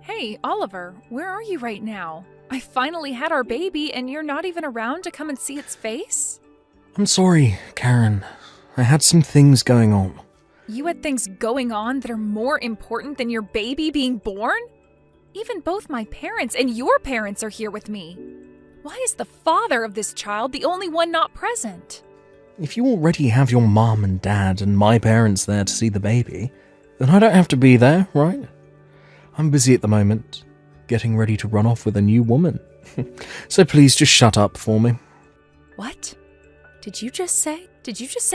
Hey, Oliver, where are you right now? I finally had our baby and you're not even around to come and see its face? I'm sorry, Karen. I had some things going on. You had things going on that are more important than your baby being born? Even both my parents and your parents are here with me. Why is the father of this child the only one not present? If you already have your mom and dad and my parents there to see the baby, then I don't have to be there, right? I'm busy at the moment, getting ready to run off with a new woman. So please just shut up for me. What? Did you just say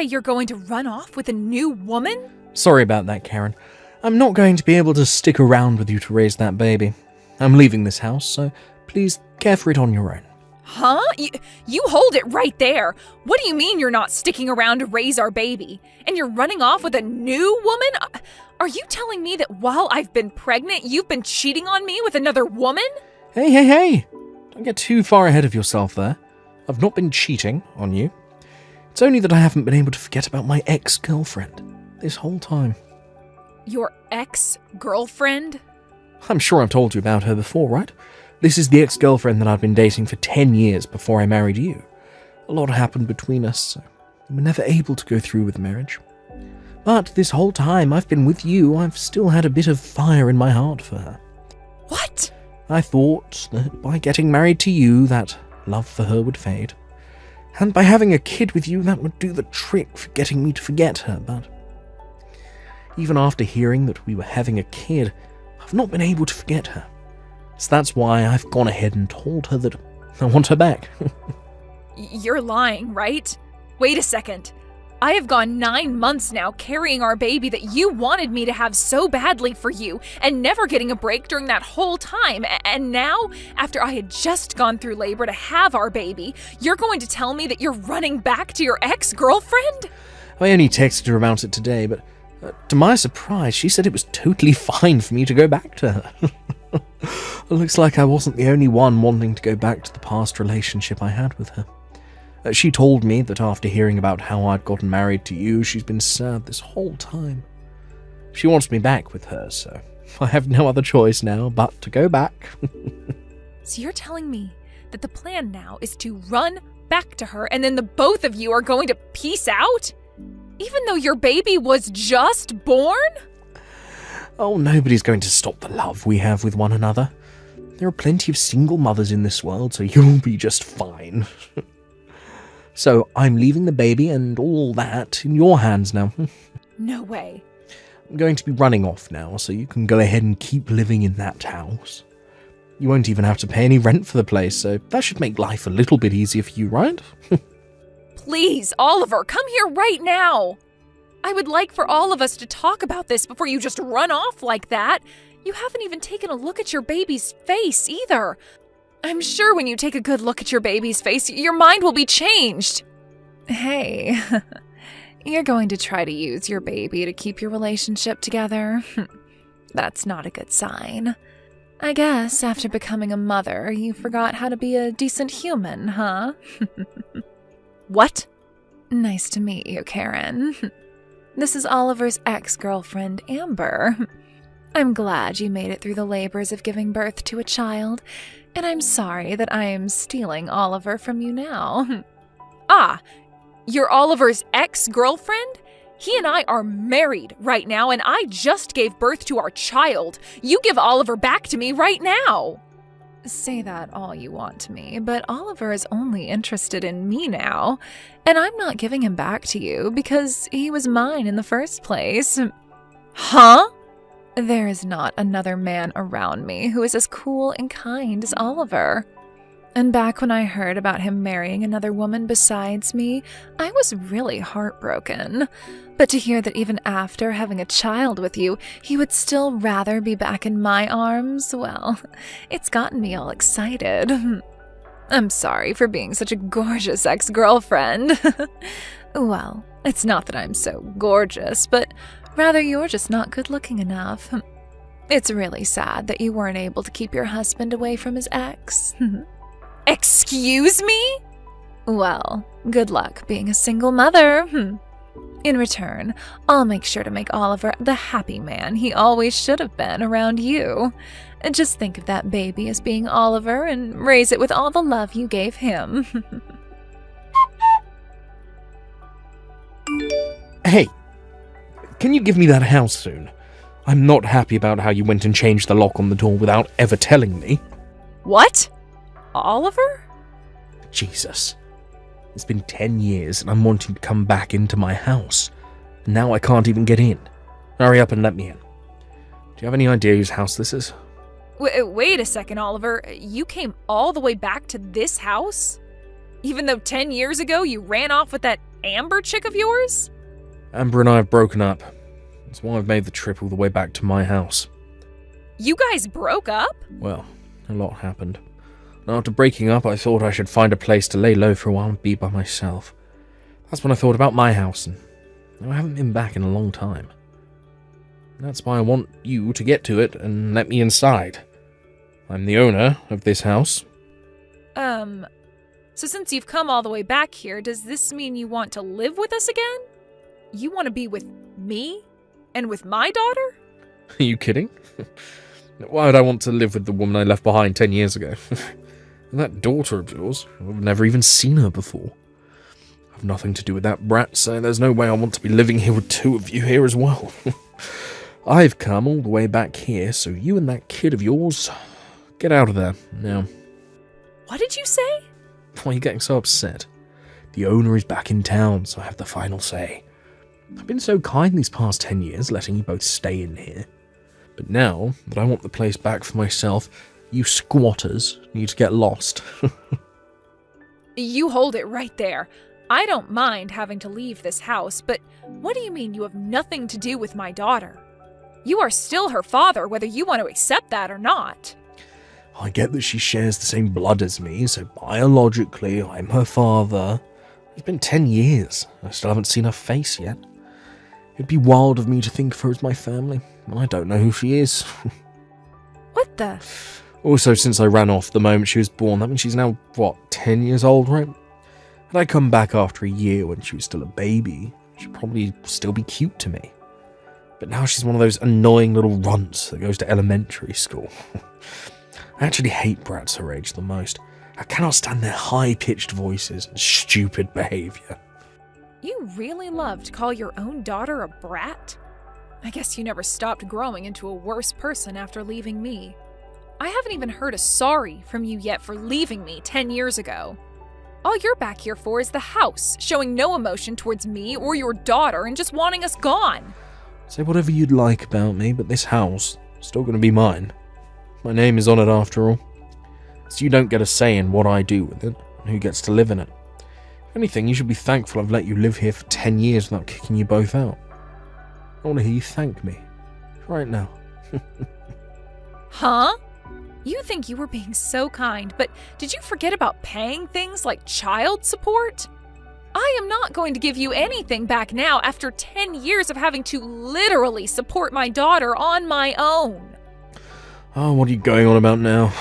you're going to run off with a new woman? Sorry about that, Karen. I'm not going to be able to stick around with you to raise that baby. I'm leaving this house, so please care for it on your own. Huh? You hold it right there. What do you mean you're not sticking around to raise our baby? And you're running off with a new woman? Are you telling me that while I've been pregnant, you've been cheating on me with another woman? Hey! Don't get too far ahead of yourself there. I've not been cheating on you. It's only that I haven't been able to forget about my ex-girlfriend this whole time. Your ex-girlfriend? I'm sure I've told you about her before, right? This is the ex-girlfriend that I've been dating for 10 years before I married you. A lot happened between us, so we were never able to go through with marriage. But this whole time I've been with you, I've still had a bit of fire in my heart for her. What? I thought that by getting married to you, that love for her would fade. And by having a kid with you, that would do the trick for getting me to forget her, but even after hearing that we were having a kid, I've not been able to forget her. So that's why I've gone ahead and told her that I want her back. You're lying, right? Wait a second. I have gone 9 months now carrying our baby that you wanted me to have so badly for you and never getting a break during that whole time. And now, after I had just gone through labor to have our baby, you're going to tell me that you're running back to your ex-girlfriend? I only texted her about it today, but to my surprise, she said it was totally fine for me to go back to her. It looks like I wasn't the only one wanting to go back to the past relationship I had with her. She told me that after hearing about how I'd gotten married to you, she's been sad this whole time. She wants me back with her, so I have no other choice now but to go back. So you're telling me that the plan now is to run back to her and then the both of you are going to peace out? Even though your baby was just born? Oh, nobody's going to stop the love we have with one another. There are plenty of single mothers in this world, so you'll be just fine. So I'm leaving the baby and all that in your hands now. No way. I'm going to be running off now, so you can go ahead and keep living in that house. You won't even have to pay any rent for the place, so that should make life a little bit easier for you, right? Please, Oliver, come here right now. I would like for all of us to talk about this before you just run off like that. You haven't even taken a look at your baby's face either. I'm sure when you take a good look at your baby's face, your mind will be changed. Hey, you're going to try to use your baby to keep your relationship together? That's not a good sign. I guess after becoming a mother, you forgot how to be a decent human, huh? What? Nice to meet you, Karen. This is Oliver's ex-girlfriend, Amber. I'm glad you made it through the labors of giving birth to a child, and I'm sorry that I am stealing Oliver from you now. Ah, you're Oliver's ex-girlfriend? He and I are married right now, and I just gave birth to our child. You give Oliver back to me right now. Say that all you want to me, but Oliver is only interested in me now, and I'm not giving him back to you because he was mine in the first place. Huh? There is not another man around me who is as cool and kind as Oliver. And back when I heard about him marrying another woman besides me, I was really heartbroken. But to hear that even after having a child with you, he would still rather be back in my arms, well, it's gotten me all excited. I'm sorry for being such a gorgeous ex-girlfriend. Well, it's not that I'm so gorgeous, but rather you're just not good-looking enough. It's really sad that you weren't able to keep your husband away from his ex. Excuse me? Well, good luck being a single mother. In return, I'll make sure to make Oliver the happy man he always should have been around you. And just think of that baby as being Oliver and raise it with all the love you gave him. Hey, can you give me that house soon? I'm not happy about how you went and changed the lock on the door without ever telling me. What? Oliver? Jesus. It's been 10 years and I'm wanting to come back into my house. And now I can't even get in. Hurry up and let me in. Do you have any idea whose house this is? Wait a second, Oliver. You came all the way back to this house? Even though 10 years ago you ran off with that Amber chick of yours? Amber and I have broken up. That's why I've made the trip all the way back to my house. You guys broke up? Well, a lot happened. After breaking up, I thought I should find a place to lay low for a while and be by myself. That's when I thought about my house, and I haven't been back in a long time. That's why I want you to get to it and let me inside. I'm the owner of this house. So since you've come all the way back here, does this mean you want to live with us again? You want to be with me? And with my daughter? Are you kidding? Why would I want to live with the woman I left behind 10 years ago? And that daughter of yours, I've never even seen her before. I've nothing to do with that brat, so there's no way I want to be living here with two of you here as well. I've come all the way back here, so you and that kid of yours, get out of there, now. What did you say? Why are you getting so upset? The owner is back in town, so I have the final say. I've been so kind these past 10 years, letting you both stay in here. But now that I want the place back for myself, you squatters need to get lost. You hold it right there. I don't mind having to leave this house, but what do you mean you have nothing to do with my daughter? You are still her father, whether you want to accept that or not. I get that she shares the same blood as me, so biologically I'm her father. It's been 10 years. I still haven't seen her face yet. It'd be wild of me to think of her as my family, and I don't know who she is. What the? Also, since I ran off the moment she was born, that means she's now, 10 years old, right? Had I come back after a year when she was still a baby, she'd probably still be cute to me. But now she's one of those annoying little runts that goes to elementary school. I actually hate brats her age the most. I cannot stand their high-pitched voices and stupid behaviour. You really love to call your own daughter a brat? I guess you never stopped growing into a worse person after leaving me. I haven't even heard a sorry from you yet for leaving me 10 years ago. All you're back here for is the house, showing no emotion towards me or your daughter and just wanting us gone. Say whatever you'd like about me, but this house is still going to be mine. My name is on it after all. So you don't get a say in what I do with it and who gets to live in it. If anything, you should be thankful I've let you live here for 10 years without kicking you both out. I want to hear you thank me. Right now. Huh? You think you were being so kind, but did you forget about paying things like child support? I am not going to give you anything back now after 10 years of having to literally support my daughter on my own. Oh, what are you going on about now?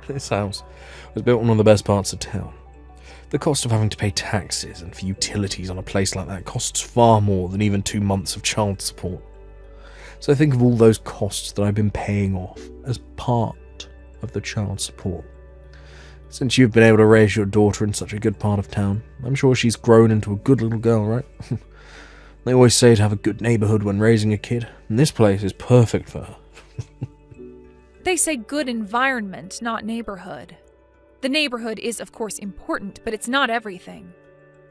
This house was built in one of the best parts of town. The cost of having to pay taxes and for utilities on a place like that costs far more than even 2 months of child support. So think of all those costs that I've been paying off as part of the child support. Since you've been able to raise your daughter in such a good part of town, I'm sure she's grown into a good little girl, right? They always say to have a good neighbourhood when raising a kid, and this place is perfect for her. They say good environment, not neighborhood. The neighborhood is, of course, important, but it's not everything.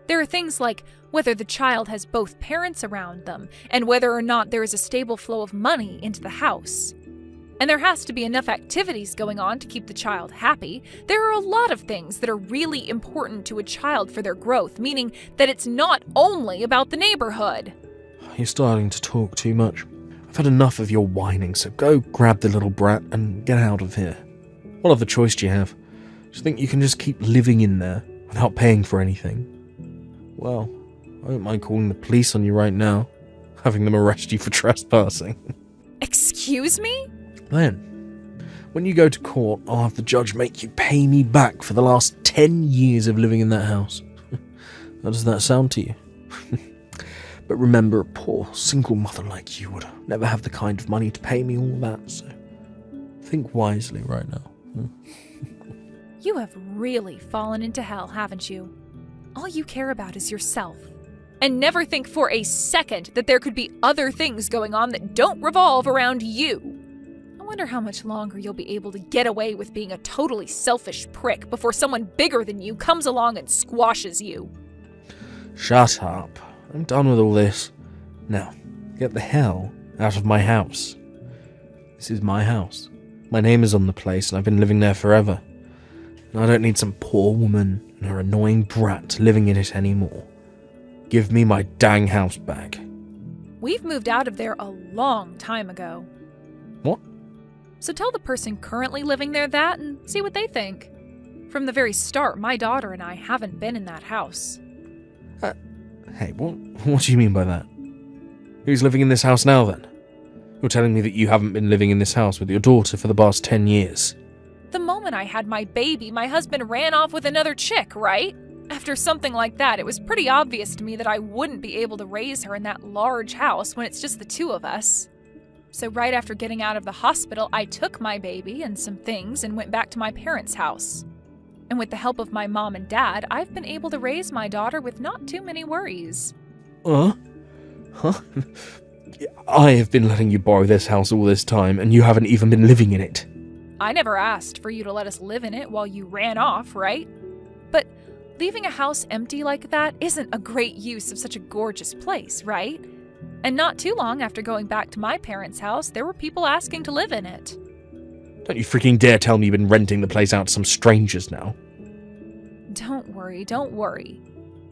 There are things like whether the child has both parents around them and whether or not there is a stable flow of money into the house. And there has to be enough activities going on to keep the child happy. There are a lot of things that are really important to a child for their growth, meaning that it's not only about the neighborhood. You're starting to talk too much. I've had enough of your whining, so go grab the little brat and get out of here. What other choice do you have? Do you think you can just keep living in there without paying for anything? Well, I don't mind calling the police on you right now, having them arrest you for trespassing. Excuse me? Then, When you go to court, I'll have the judge make you pay me back for the last 10 years of living in that house. How does that sound to you? But remember, a poor, single mother like you would never have the kind of money to pay me all that, so think wisely right now. You have really fallen into hell, haven't you? All you care about is yourself. And never think for a second that there could be other things going on that don't revolve around you. I wonder how much longer you'll be able to get away with being a totally selfish prick before someone bigger than you comes along and squashes you. Shut up. I'm done with all this. Now, get the hell out of my house. This is my house. My name is on the place and I've been living there forever. And I don't need some poor woman and her annoying brat living in it anymore. Give me my dang house back. We've moved out of there a long time ago. What? So tell the person currently living there that and see what they think. From the very start, my daughter and I haven't been in that house. Hey, what do you mean by that? Who's living in this house now, then? You're telling me that you haven't been living in this house with your daughter for the past 10 years. The moment I had my baby, my husband ran off with another chick, right? After something like that, it was pretty obvious to me that I wouldn't be able to raise her in that large house when it's just the two of us. So right after getting out of the hospital, I took my baby and some things and went back to my parents' house. And with the help of my mom and dad, I've been able to raise my daughter with not too many worries. Huh? I have been letting you borrow this house all this time, and you haven't even been living in it. I never asked for you to let us live in it while you ran off, right? But leaving a house empty like that isn't a great use of such a gorgeous place, right? And not too long after going back to my parents' house, there were people asking to live in it. Don't you freaking dare tell me you've been renting the place out to some strangers now. Don't worry.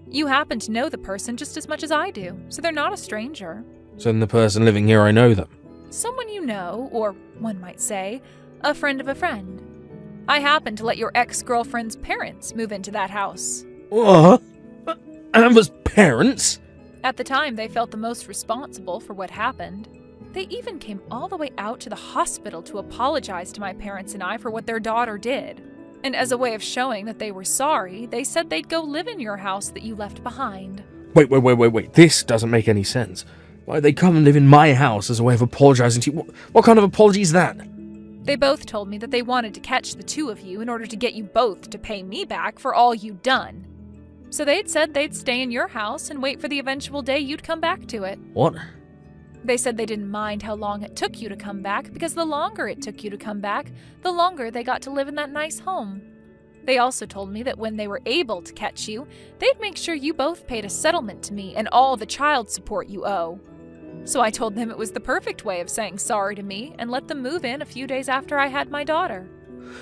You happen to know the person just as much as I do, so they're not a stranger. So then the person living here, I know them. Someone you know, or one might say, a friend of a friend. I happened to let your ex-girlfriend's parents move into that house. What? Amber's parents? At the time, they felt the most responsible for what happened. They even came all the way out to the hospital to apologize to my parents and I for what their daughter did. And as a way of showing that they were sorry, they said they'd go live in your house that you left behind. Wait. This doesn't make any sense. Why'd they come and live in my house as a way of apologizing to you? What kind of apology is that? They both told me that they wanted to catch the two of you in order to get you both to pay me back for all you'd done. So they'd said they'd stay in your house and wait for the eventual day you'd come back to it. What? They said they didn't mind how long it took you to come back because the longer it took you to come back, the longer they got to live in that nice home. They also told me that when they were able to catch you, they'd make sure you both paid a settlement to me and all the child support you owe. So I told them it was the perfect way of saying sorry to me and let them move in a few days after I had my daughter.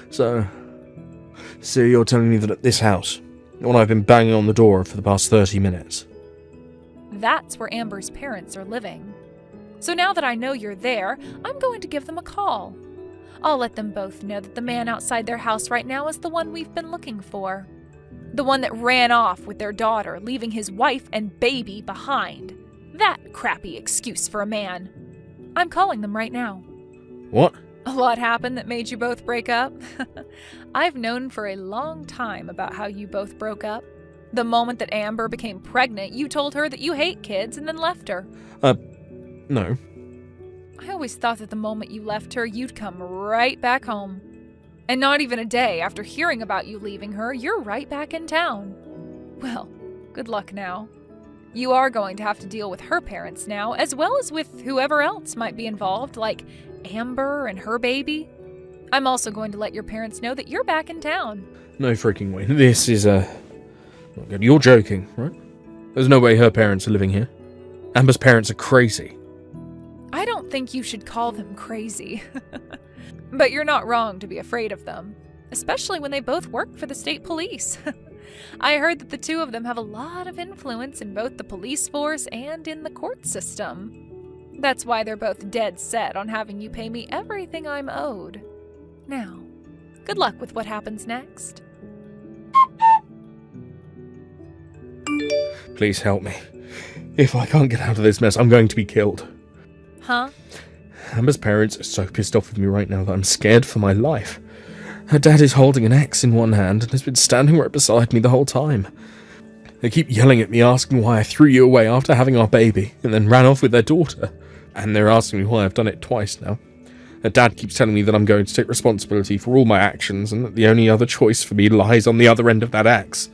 So you're telling me that at this house, the one I've been banging on the door for the past 30 minutes. That's where Amber's parents are living. So now that I know you're there, I'm going to give them a call. I'll let them both know that the man outside their house right now is the one we've been looking for. The one that ran off with their daughter, leaving his wife and baby behind. That crappy excuse for a man. I'm calling them right now. What? A lot happened that made you both break up. I've known for a long time about how you both broke up. The moment that Amber became pregnant, you told her that you hate kids and then left her. No. I always thought that the moment you left her, you'd come right back home. And not even a day after hearing about you leaving her, you're right back in town. Well, good luck now. You are going to have to deal with her parents now, as well as with whoever else might be involved, like Amber and her baby. I'm also going to let your parents know that you're back in town. No freaking way. This is, not good. You're joking, right? There's no way her parents are living here. Amber's parents are crazy. I don't think you should call them crazy. But you're not wrong to be afraid of them, especially when they both work for the state police. I heard that the two of them have a lot of influence in both the police force and in the court system. That's why they're both dead set on having you pay me everything I'm owed. Now, good luck with what happens next. Please help me. If I can't get out of this mess, I'm going to be killed. Huh? Amber's parents are so pissed off with me right now that I'm scared for my life. Her dad is holding an axe in one hand and has been standing right beside me the whole time. They keep yelling at me, asking why I threw you away after having our baby, and then ran off with their daughter. And they're asking me why I've done it twice now. Her dad keeps telling me that I'm going to take responsibility for all my actions, and that the only other choice for me lies on the other end of that axe.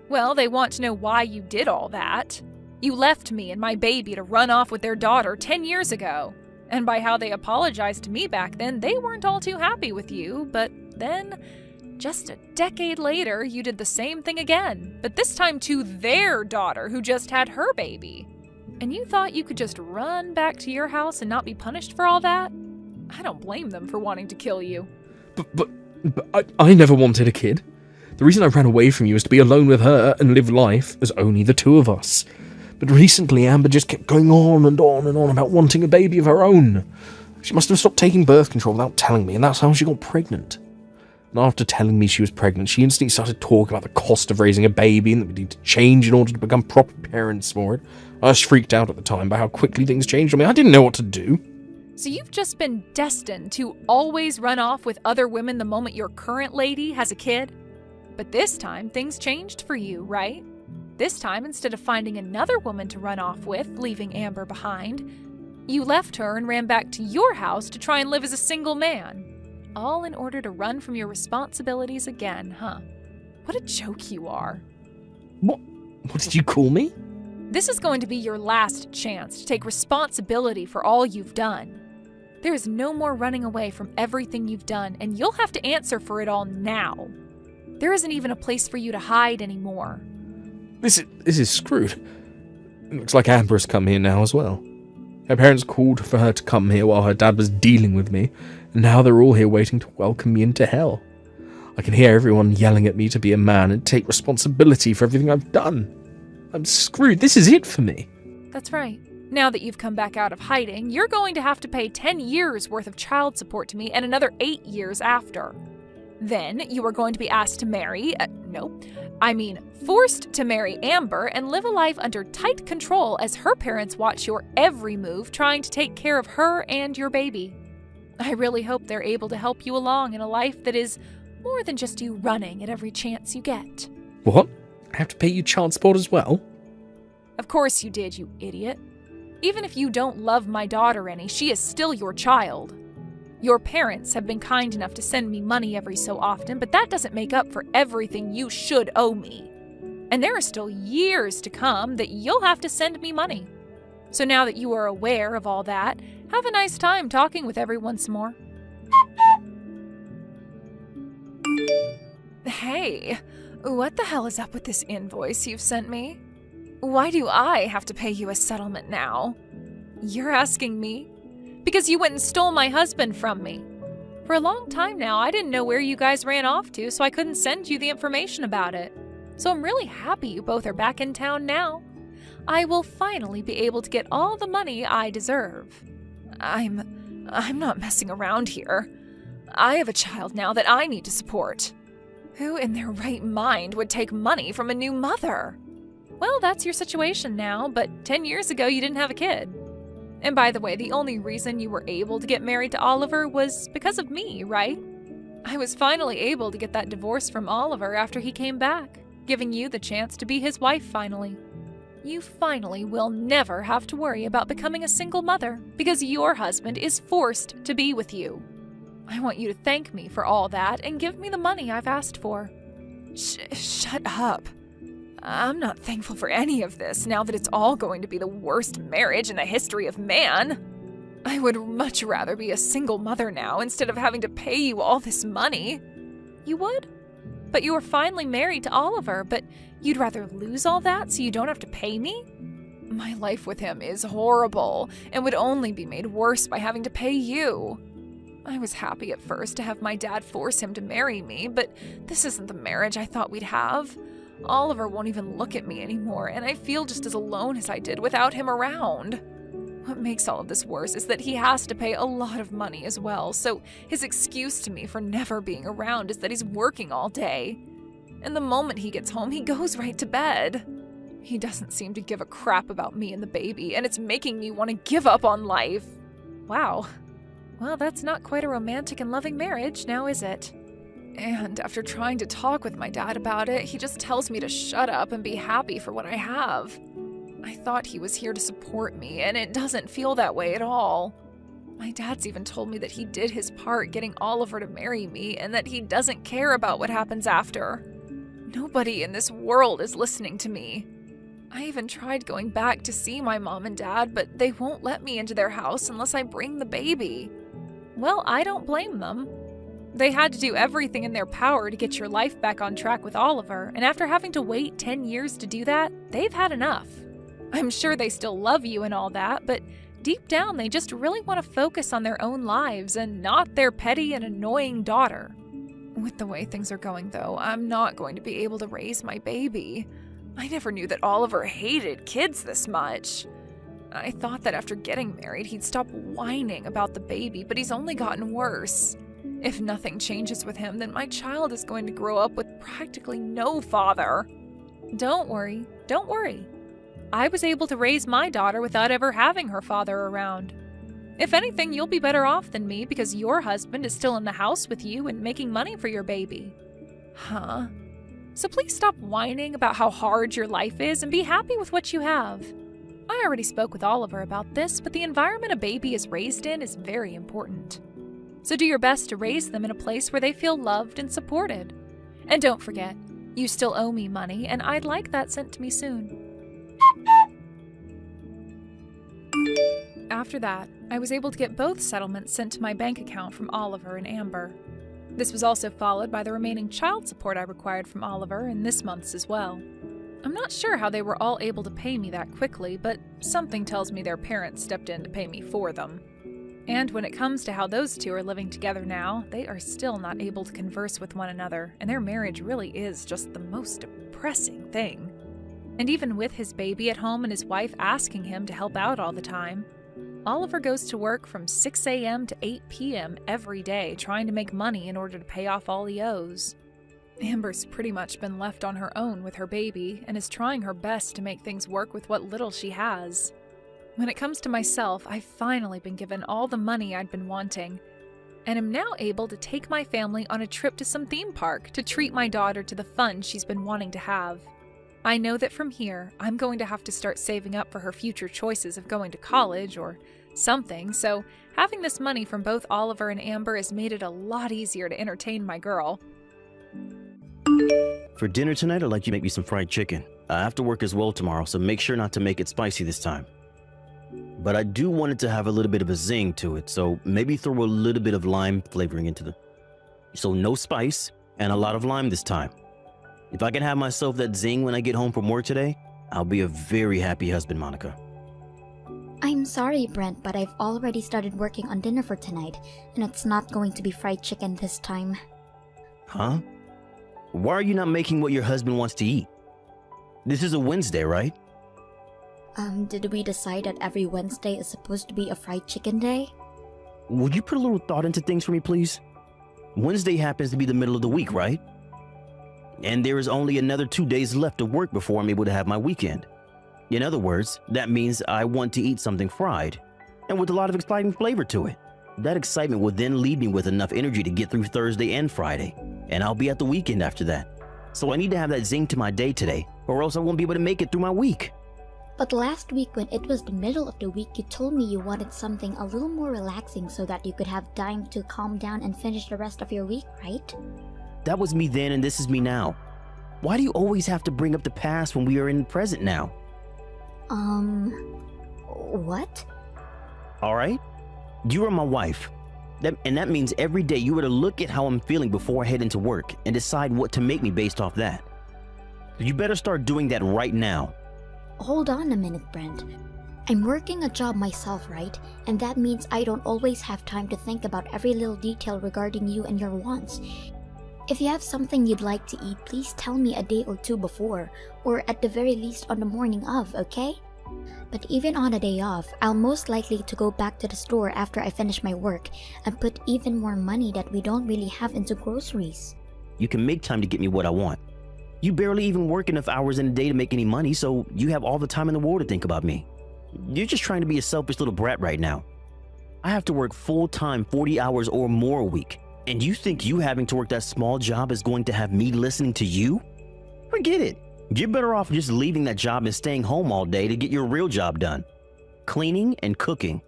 Well, they want to know why you did all that. You left me and my baby to run off with their daughter 10 years ago. And by how they apologized to me back then, they weren't all too happy with you, but then, just a decade later, you did the same thing again, but this time to their daughter who just had her baby. And you thought you could just run back to your house and not be punished for all that? I don't blame them for wanting to kill you. But I never wanted a kid. The reason I ran away from you was to be alone with her and live life as only the two of us. But recently Amber just kept going on and on and on about wanting a baby of her own. She must have stopped taking birth control without telling me, and that's how she got pregnant. And after telling me she was pregnant, she instantly started talking about the cost of raising a baby and that we need to change in order to become proper parents for it. I was freaked out at the time by how quickly things changed on me. I didn't know what to do. So you've just been destined to always run off with other women the moment your current lady has a kid? But this time, things changed for you, right? This time, instead of finding another woman to run off with, leaving Amber behind, you left her and ran back to your house to try and live as a single man. All in order to run from your responsibilities again, huh? What a joke you are. What did you call me? This is going to be your last chance to take responsibility for all you've done. There is no more running away from everything you've done, and you'll have to answer for it all now. There isn't even a place for you to hide anymore. This is screwed. It looks like Amber has come here now as well. Her parents called for her to come here while her dad was dealing with me, and now they're all here waiting to welcome me into hell. I can hear everyone yelling at me to be a man and take responsibility for everything I've done. I'm screwed. This is it for me. That's right. Now that you've come back out of hiding, you're going to have to pay 10 years worth of child support to me and another 8 years after. Then you are going to be asked to marry, forced to marry Amber and live a life under tight control as her parents watch your every move trying to take care of her and your baby. I really hope they're able to help you along in a life that is more than just you running at every chance you get. What? I have to pay you child support as well? Of course you did, you idiot. Even if you don't love my daughter any, she is still your child. Your parents have been kind enough to send me money every so often, but that doesn't make up for everything you should owe me. And there are still years to come that you'll have to send me money. So now that you are aware of all that, have a nice time talking with everyone some more. Hey, what the hell is up with this invoice you've sent me? Why do I have to pay you a settlement now? You're asking me? Because you went and stole my husband from me. For a long time now, I didn't know where you guys ran off to, so I couldn't send you the information about it. So I'm really happy you both are back in town now. I will finally be able to get all the money I deserve. I'm not messing around here. I have a child now that I need to support. Who in their right mind would take money from a new mother? Well, that's your situation now, but 10 years ago you didn't have a kid. And by the way, the only reason you were able to get married to Oliver was because of me, right? I was finally able to get that divorce from Oliver after he came back, giving you the chance to be his wife finally. You finally will never have to worry about becoming a single mother because your husband is forced to be with you. I want you to thank me for all that and give me the money I've asked for. Shut up. I'm not thankful for any of this now that it's all going to be the worst marriage in the history of man. I would much rather be a single mother now instead of having to pay you all this money. You would? But you were finally married to Oliver, but you'd rather lose all that so you don't have to pay me? My life with him is horrible and would only be made worse by having to pay you. I was happy at first to have my dad force him to marry me, but this isn't the marriage I thought we'd have. Oliver won't even look at me anymore, and I feel just as alone as I did without him around. What makes all of this worse is that he has to pay a lot of money as well, so his excuse to me for never being around is that he's working all day. And the moment he gets home, he goes right to bed. He doesn't seem to give a crap about me and the baby, and it's making me want to give up on life. Wow, Well, that's not quite a romantic and loving marriage, now is it? And after trying to talk with my dad about it, he just tells me to shut up and be happy for what I have. I thought he was here to support me, and it doesn't feel that way at all. My dad's even told me that he did his part getting Oliver to marry me and that he doesn't care about what happens after. Nobody in this world is listening to me. I even tried going back to see my mom and dad, but they won't let me into their house unless I bring the baby. Well, I don't blame them. They had to do everything in their power to get your life back on track with Oliver, and after having to wait 10 years to do that, they've had enough. I'm sure they still love you and all that, but deep down they just really want to focus on their own lives and not their petty and annoying daughter. With the way things are going, though, I'm not going to be able to raise my baby. I never knew that Oliver hated kids this much. I thought that after getting married, he'd stop whining about the baby, but he's only gotten worse. If nothing changes with him, then my child is going to grow up with practically no father. Don't worry. I was able to raise my daughter without ever having her father around. If anything, you'll be better off than me because your husband is still in the house with you and making money for your baby. Huh? So please stop whining about how hard your life is and be happy with what you have. I already spoke with Oliver about this, but the environment a baby is raised in is very important. So do your best to raise them in a place where they feel loved and supported. And don't forget, you still owe me money, and I'd like that sent to me soon. After that, I was able to get both settlements sent to my bank account from Oliver and Amber. This was also followed by the remaining child support I required from Oliver and this month's as well. I'm not sure how they were all able to pay me that quickly, but something tells me their parents stepped in to pay me for them. And when it comes to how those two are living together now, they are still not able to converse with one another, and their marriage really is just the most depressing thing. And even with his baby at home and his wife asking him to help out all the time, Oliver goes to work from 6 a.m. to 8 p.m. every day trying to make money in order to pay off all he owes. Amber's pretty much been left on her own with her baby and is trying her best to make things work with what little she has. When it comes to myself, I've finally been given all the money I'd been wanting, and am now able to take my family on a trip to some theme park to treat my daughter to the fun she's been wanting to have. I know that from here, I'm going to have to start saving up for her future choices of going to college or something, so having this money from both Oliver and Amber has made it a lot easier to entertain my girl. For dinner tonight, I'd like you to make me some fried chicken. I have to work as well tomorrow, so make sure not to make it spicy this time. But I do want it to have a little bit of a zing to it, so maybe throw a little bit of lime flavoring into the... So no spice and a lot of lime this time. If I can have myself that zing when I get home from work today, I'll be a very happy husband, Monica. I'm sorry, Brent, but I've already started working on dinner for tonight, and it's not going to be fried chicken this time. Huh? Why are you not making what your husband wants to eat? This is a Wednesday, right? Did we decide that every Wednesday is supposed to be a fried chicken day? Would you put a little thought into things for me, please? Wednesday happens to be the middle of the week, right? And there is only another 2 days left of work before I'm able to have my weekend. In other words, that means I want to eat something fried, and with a lot of exciting flavor to it. That excitement will then leave me with enough energy to get through Thursday and Friday, and I'll be at the weekend after that. So I need to have that zing to my day today, or else I won't be able to make it through my week. But last week when it was the middle of the week, you told me you wanted something a little more relaxing so that you could have time to calm down and finish the rest of your week, right? That was me then and this is me now. Why do you always have to bring up the past when we are in the present now? What? Alright? You are my wife. And that means every day you were to look at how I'm feeling before I head into work and decide what to make me based off that. You better start doing that right now. Hold on a minute, Brent. I'm working a job myself, right? And that means I don't always have time to think about every little detail regarding you and your wants. If you have something you'd like to eat, please tell me a day or two before, or at the very least on the morning of, okay? But even on a day off, I'll most likely to go back to the store after I finish my work and put even more money that we don't really have into groceries. You can make time to get me what I want. You barely even work enough hours in a day to make any money, so you have all the time in the world to think about me. You're just trying to be a selfish little brat right now. I have to work full-time 40 hours or more a week. And you think you having to work that small job is going to have me listening to you? Forget it. You're better off just leaving that job and staying home all day to get your real job done. Cleaning and cooking.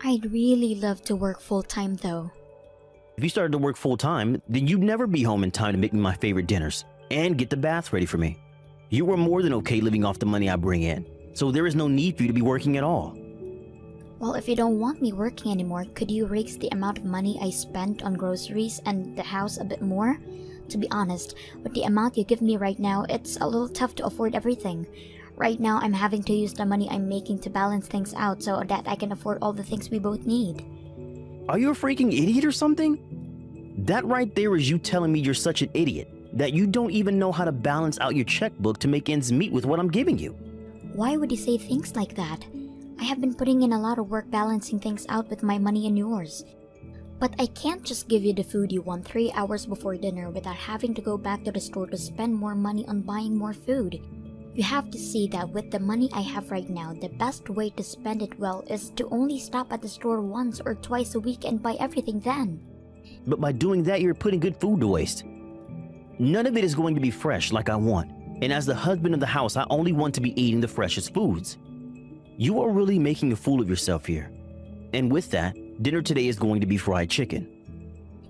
I'd really love to work full-time though. If you started to work full-time, then you'd never be home in time to make me my favorite dinners and get the bath ready for me. You are more than okay living off the money I bring in, so there is no need for you to be working at all. Well, if you don't want me working anymore, could you raise the amount of money I spent on groceries and the house a bit more? To be honest, with the amount you give me right now, it's a little tough to afford everything. Right now, I'm having to use the money I'm making to balance things out so that I can afford all the things we both need. Are you a freaking idiot or something? That right there is you telling me you're such an idiot that you don't even know how to balance out your checkbook to make ends meet with what I'm giving you. Why would you say things like that? I have been putting in a lot of work balancing things out with my money and yours. But I can't just give you the food you want 3 hours before dinner without having to go back to the store to spend more money on buying more food. You have to see that with the money I have right now, the best way to spend it well is to only stop at the store once or twice a week and buy everything then. But by doing that, you're putting good food to waste. None of it is going to be fresh like I want. And as the husband of the house, I only want to be eating the freshest foods. You are really making a fool of yourself here. And with that, dinner today is going to be fried chicken.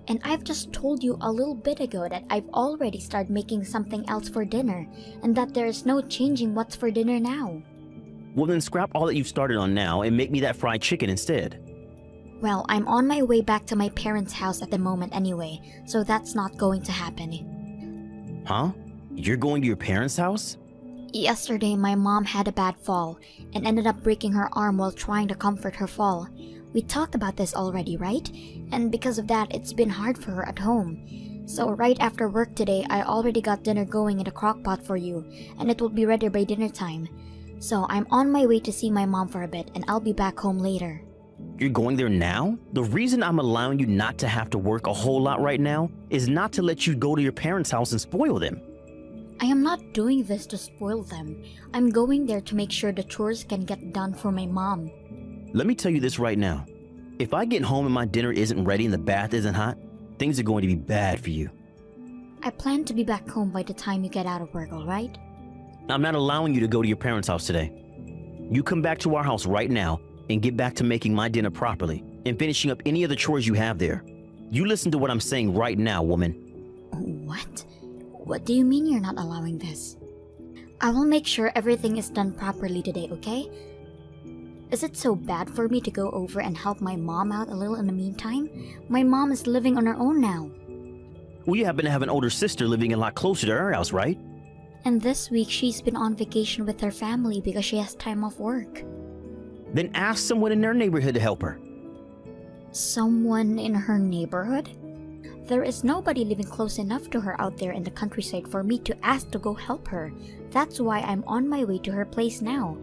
And I've just told you a little bit ago that I've already started making something else for dinner, and that there is no changing what's for dinner now. Well, then scrap all that you've started on now and make me that fried chicken instead. Well, I'm on my way back to my parents' house at the moment anyway, so that's not going to happen. Huh? You're going to your parents' house? Yesterday, my mom had a bad fall and ended up breaking her arm while trying to comfort her fall. We talked about this already, right? And because of that, it's been hard for her at home. So right after work today, I already got dinner going in a crock pot for you, and it will be ready by dinner time. So I'm on my way to see my mom for a bit, and I'll be back home later. You're going there now? The reason I'm allowing you not to have to work a whole lot right now is not to let you go to your parents' house and spoil them. I am not doing this to spoil them. I'm going there to make sure the chores can get done for my mom. Let me tell you this right now. If I get home and my dinner isn't ready and the bath isn't hot, things are going to be bad for you. I plan to be back home by the time you get out of work, alright? I'm not allowing you to go to your parents' house today. You come back to our house right now and get back to making my dinner properly and finishing up any other chores you have there. You listen to what I'm saying right now, woman. What? What do you mean you're not allowing this? I will make sure everything is done properly today, okay? Is it so bad for me to go over and help my mom out a little in the meantime? My mom is living on her own now. Well, you happen to have an older sister living a lot closer to our house, right? And this week she's been on vacation with her family because she has time off work. Then ask someone in their neighborhood to help her. Someone in her neighborhood? There is nobody living close enough to her out there in the countryside for me to ask to go help her. That's why I'm on my way to her place now.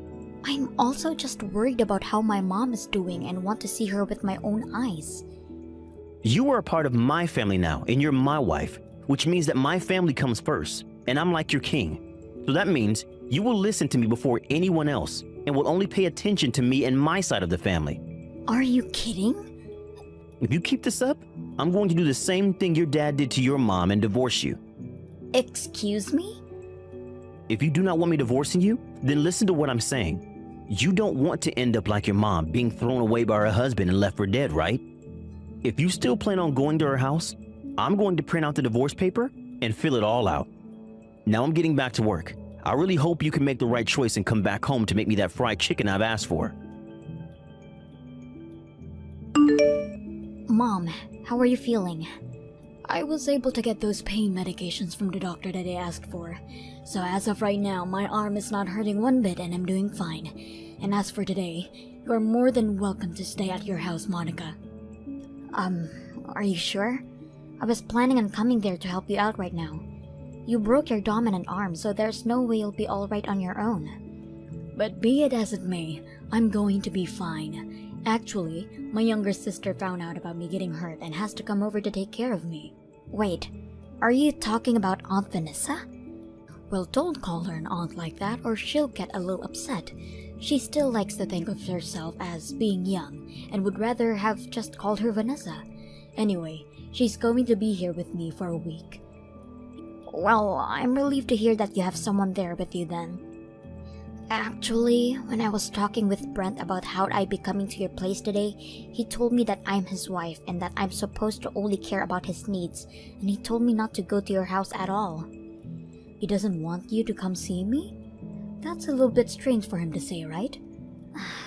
I'm also just worried about how my mom is doing and want to see her with my own eyes. You are a part of my family now, and you're my wife, which means that my family comes first, and I'm like your king. So that means you will listen to me before anyone else, and will only pay attention to me and my side of the family. Are you kidding? If you keep this up, I'm going to do the same thing your dad did to your mom and divorce you. Excuse me? If you do not want me divorcing you, then listen to what I'm saying. You don't want to end up like your mom, being thrown away by her husband and left for dead, right? If you still plan on going to her house, I'm going to print out the divorce paper and fill it all out. Now I'm getting back to work. I really hope you can make the right choice and come back home to make me that fried chicken I've asked for. Mom, how are you feeling? I was able to get those pain medications from the doctor that I asked for. So as of right now, my arm is not hurting one bit and I'm doing fine. And as for today, you're more than welcome to stay at your house, Monica. Are you sure? I was planning on coming there to help you out right now. You broke your dominant arm, so there's no way you'll be alright on your own. But be it as it may, I'm going to be fine. Actually, my younger sister found out about me getting hurt and has to come over to take care of me. Wait, are you talking about Aunt Vanessa? Well, don't call her an aunt like that or she'll get a little upset. She still likes to think of herself as being young and would rather have just called her Vanessa. Anyway, she's going to be here with me for a week. Well, I'm relieved to hear that you have someone there with you then. Actually, when I was talking with Brent about how I'd be coming to your place today, he told me that I'm his wife and that I'm supposed to only care about his needs, and he told me not to go to your house at all. He doesn't want you to come see me? That's a little bit strange for him to say, right?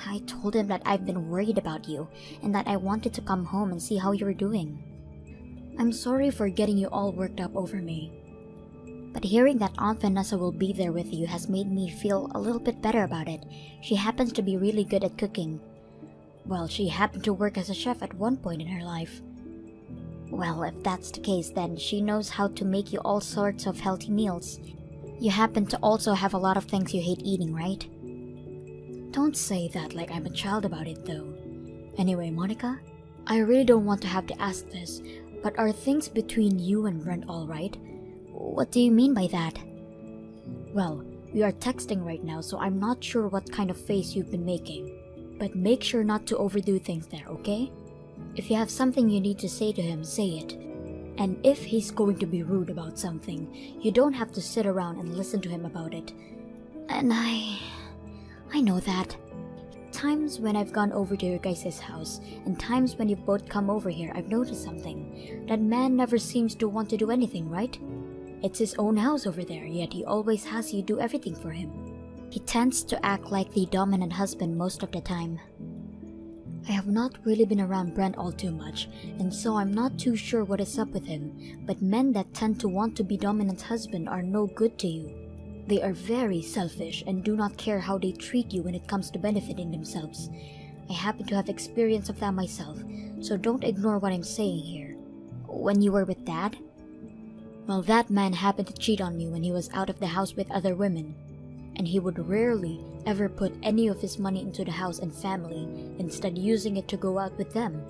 I told him that I've been worried about you and that I wanted to come home and see how you're doing. I'm sorry for getting you all worked up over me. But hearing that Aunt Vanessa will be there with you has made me feel a little bit better about it. She happens to be really good at cooking. Well, she happened to work as a chef at one point in her life. Well, if that's the case, then she knows how to make you all sorts of healthy meals. You happen to also have a lot of things you hate eating, right? Don't say that like I'm a child about it, though. Anyway, Monica, I really don't want to have to ask this, but are things between you and Brent all right? What do you mean by that? Well, we are texting right now, so I'm not sure what kind of face you've been making. But make sure not to overdo things there, okay? If you have something you need to say to him, say it. And if he's going to be rude about something, you don't have to sit around and listen to him about it. And I know that. Times when I've gone over to your guys' house, and times when you both come over here, I've noticed something. That man never seems to want to do anything, right? It's his own house over there, yet he always has you do everything for him. He tends to act like the dominant husband most of the time. I have not really been around Brent all too much, and so I'm not too sure what is up with him, but men that tend to want to be dominant husband are no good to you. They are very selfish and do not care how they treat you when it comes to benefiting themselves. I happen to have experience of that myself, so don't ignore what I'm saying here. When you were with Dad? Well, that man happened to cheat on me when he was out of the house with other women. And he would rarely ever put any of his money into the house and family, instead using it to go out with them.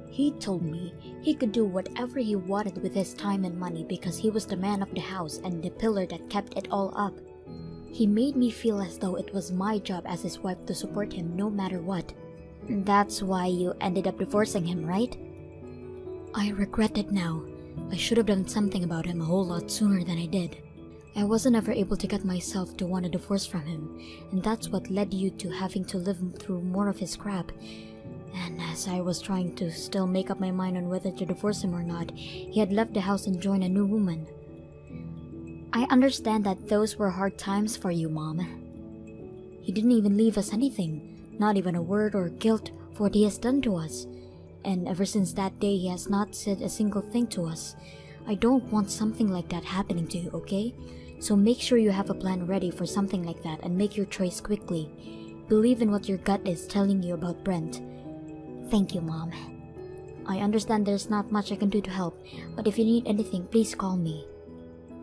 He told me he could do whatever he wanted with his time and money because he was the man of the house and the pillar that kept it all up. He made me feel as though it was my job as his wife to support him no matter what. That's why you ended up divorcing him, right? I regret it now. I should have done something about him a whole lot sooner than I did. I wasn't ever able to get myself to want a divorce from him, and that's what led you to having to live through more of his crap. And as I was trying to still make up my mind on whether to divorce him or not, he had left the house and joined a new woman. I understand that those were hard times for you, Mom. He didn't even leave us anything, not even a word or guilt for what he has done to us. And ever since that day, he has not said a single thing to us. I don't want something like that happening to you, okay? So make sure you have a plan ready for something like that and make your choice quickly. Believe in what your gut is telling you about Brent. Thank you, Mom. I understand there's not much I can do to help, but if you need anything, please call me.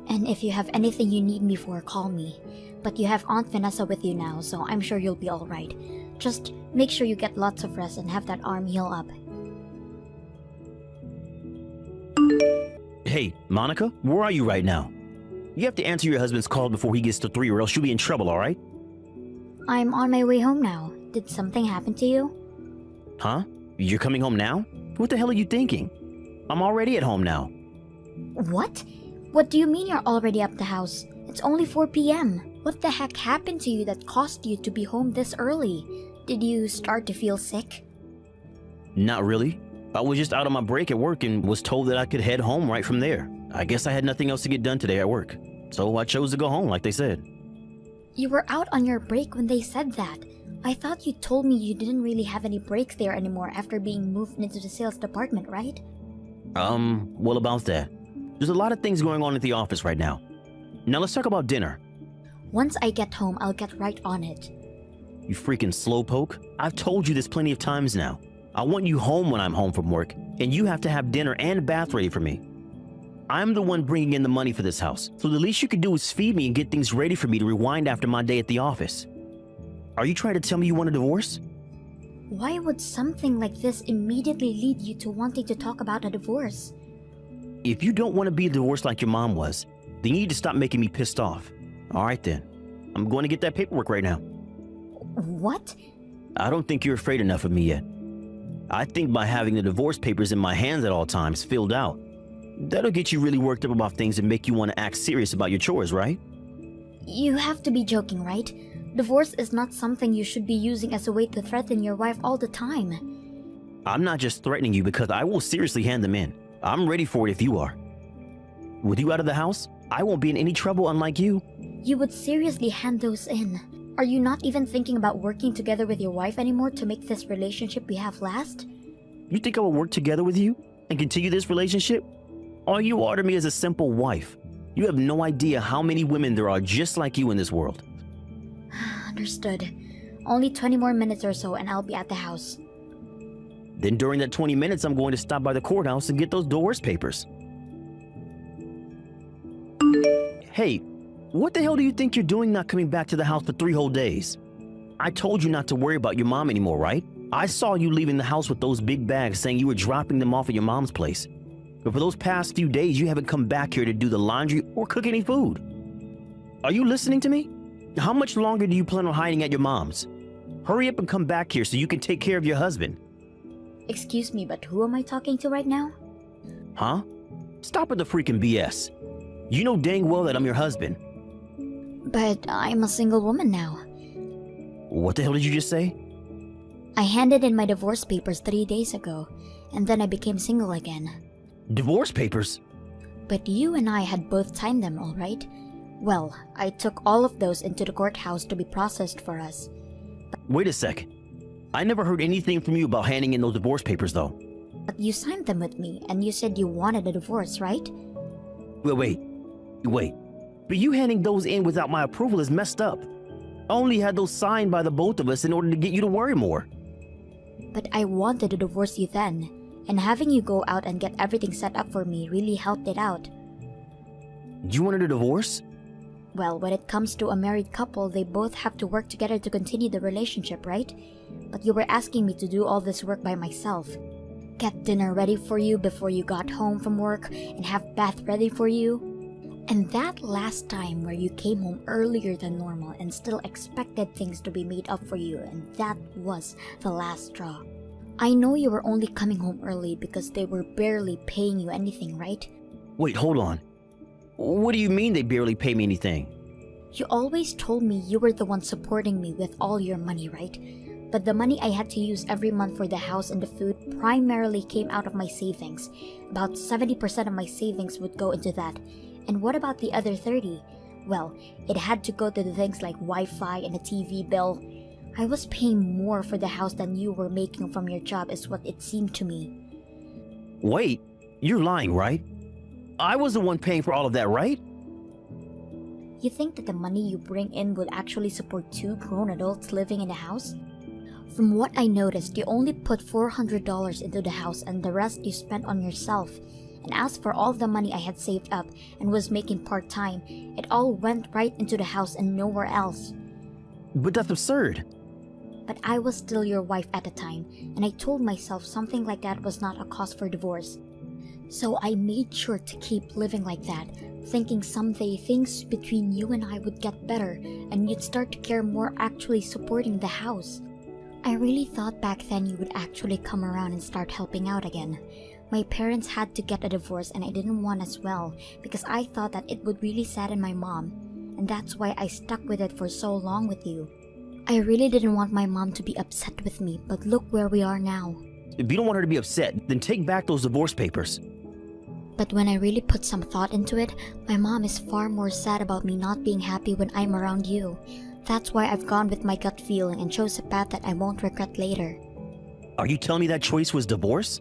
And if you have anything you need me for, call me. But you have Aunt Vanessa with you now, so I'm sure you'll be alright. Just make sure you get lots of rest and have that arm heal up. Hey, Monica, where are you right now? You have to answer your husband's call before he gets to 3 or else you'll be in trouble, alright? I'm on my way home now. Did something happen to you? Huh? You're coming home now? What the hell are you thinking? I'm already at home now. What? What do you mean you're already up the house? It's only 4 p.m. What the heck happened to you that caused you to be home this early? Did you start to feel sick? Not really. I was just out on my break at work and was told that I could head home right from there. I guess I had nothing else to get done today at work, so I chose to go home like they said. You were out on your break when they said that. I thought you told me you didn't really have any breaks there anymore after being moved into the sales department, right? Well, about that. There's a lot of things going on at the office right now. Now let's talk about dinner. Once I get home, I'll get right on it. You freaking slowpoke. I've told you this plenty of times now. I want you home when I'm home from work, and you have to have dinner and a bath ready for me. I'm the one bringing in the money for this house, so the least you can do is feed me and get things ready for me to rewind after my day at the office. Are you trying to tell me you want a divorce? Why would something like this immediately lead you to wanting to talk about a divorce? If you don't want to be divorced like your mom was, then you need to stop making me pissed off. All right then. I'm going to get that paperwork right now. What? I don't think you're afraid enough of me yet. I think by having the divorce papers in my hands at all times filled out, that'll get you really worked up about things and make you want to act serious about your chores, right? You have to be joking, right? Divorce is not something you should be using as a way to threaten your wife all the time. I'm not just threatening you because I will seriously hand them in. I'm ready for it if you are. With you out of the house, I won't be in any trouble unlike you. You would seriously hand those in. Are you not even thinking about working together with your wife anymore to make this relationship we have last? You think I will work together with you and continue this relationship? All you are to me is a simple wife. You have no idea how many women there are just like you in this world. Understood. Only 20 more minutes or so and I'll be at the house. Then during that 20 minutes, I'm going to stop by the courthouse and get those divorce papers. Hey, what the hell do you think you're doing not coming back to the house for 3 whole days? I told you not to worry about your mom anymore, right? I saw you leaving the house with those big bags saying you were dropping them off at your mom's place. But for those past few days, you haven't come back here to do the laundry or cook any food. Are you listening to me? How much longer do you plan on hiding at your mom's? Hurry up and come back here so you can take care of your husband. Excuse me, but who am I talking to right now? Huh? Stop with the freaking BS. You know dang well that I'm your husband. But I'm a single woman now. What the hell did you just say? I handed in my divorce papers 3 days ago, and then I became single again. Divorce papers? But you and I had both signed them, all right? Well, I took all of those into the courthouse to be processed for us. Wait a sec. I never heard anything from you about handing in those divorce papers, though. But you signed them with me, and you said you wanted a divorce, right? Wait. But you handing those in without my approval is messed up. I only had those signed by the both of us in order to get you to worry more. But I wanted to divorce you then, and having you go out and get everything set up for me really helped it out. You wanted a divorce? Well, when it comes to a married couple, they both have to work together to continue the relationship, right? But you were asking me to do all this work by myself. Get dinner ready for you before you got home from work, and have bath ready for you. And that last time where you came home earlier than normal and still expected things to be made up for you, and that was the last straw. I know you were only coming home early because they were barely paying you anything, right? Wait, hold on. What do you mean they barely pay me anything? You always told me you were the one supporting me with all your money, right? But the money I had to use every month for the house and the food primarily came out of my savings. About 70% of my savings would go into that. And what about the other 30? Well, it had to go to the things like Wi-Fi and a TV bill. I was paying more for the house than you were making from your job is what it seemed to me. Wait, you're lying, right? I was the one paying for all of that, right? You think that the money you bring in would actually support 2 grown adults living in the house? From what I noticed, you only put $400 into the house and the rest you spent on yourself. And as for all the money I had saved up and was making part-time, it all went right into the house and nowhere else. But that's absurd. But I was still your wife at the time, and I told myself something like that was not a cause for divorce. So I made sure to keep living like that, thinking someday things between you and I would get better and you'd start to care more actually supporting the house. I really thought back then you would actually come around and start helping out again. My parents had to get a divorce and I didn't want as well because I thought that it would really sadden my mom, and that's why I stuck with it for so long with you. I really didn't want my mom to be upset with me, but look where we are now. If you don't want her to be upset, then take back those divorce papers. But when I really put some thought into it, my mom is far more sad about me not being happy when I'm around you. That's why I've gone with my gut feeling and chose a path that I won't regret later. Are you telling me that choice was divorce?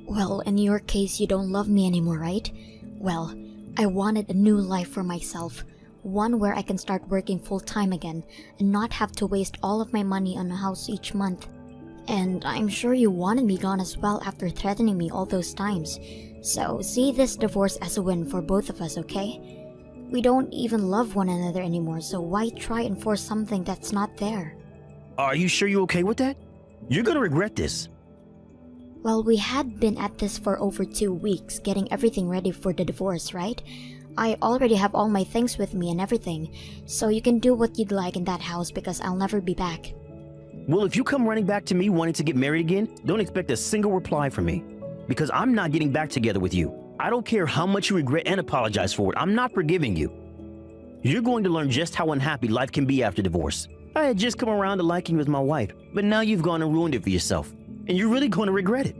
Well, in your case, you don't love me anymore, right? Well, I wanted a new life for myself. One where I can start working full-time again and not have to waste all of my money on a house each month. And I'm sure you wanted me gone as well after threatening me all those times. So see this divorce as a win for both of us, okay? We don't even love one another anymore, so why try and force something that's not there? Are you sure you're okay with that? You're gonna regret this. Well, we had been at this for over 2 weeks, getting everything ready for the divorce, right? I already have all my things with me and everything, so you can do what you'd like in that house because I'll never be back. Well, if you come running back to me wanting to get married again, don't expect a single reply from me. Because I'm not getting back together with you. I don't care how much you regret and apologize for it. I'm not forgiving you. You're going to learn just how unhappy life can be after divorce. I had just come around to liking you as my wife, but now you've gone and ruined it for yourself. And you're really going to regret it.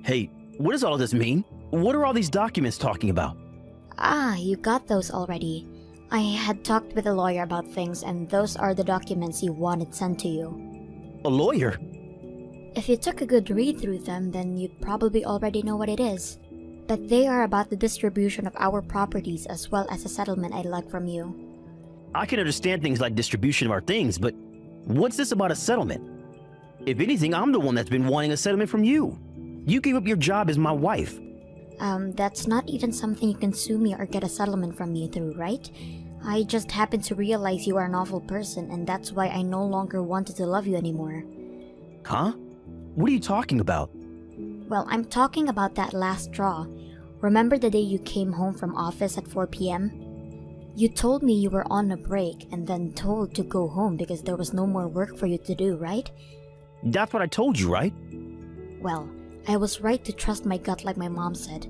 Hey, what does all this mean? What are all these documents talking about? Ah, you got those already. I had talked with a lawyer about things, and those are the documents you wanted sent to you. A lawyer? If you took a good read through them, then you'd probably already know what it is. But they are about the distribution of our properties as well as a settlement I'd like from you. I can understand things like distribution of our things, but what's this about a settlement? If anything, I'm the one that's been wanting a settlement from you. You gave up your job as my wife. That's not even something you can sue me or get a settlement from me through, right? I just happened to realize you are an awful person, and that's why I no longer wanted to love you anymore. Huh? What are you talking about? Well, I'm talking about that last straw. Remember the day you came home from office at 4 p.m.? You told me you were on a break and then told to go home because there was no more work for you to do, right? That's what I told you, right? Well, I was right to trust my gut like my mom said.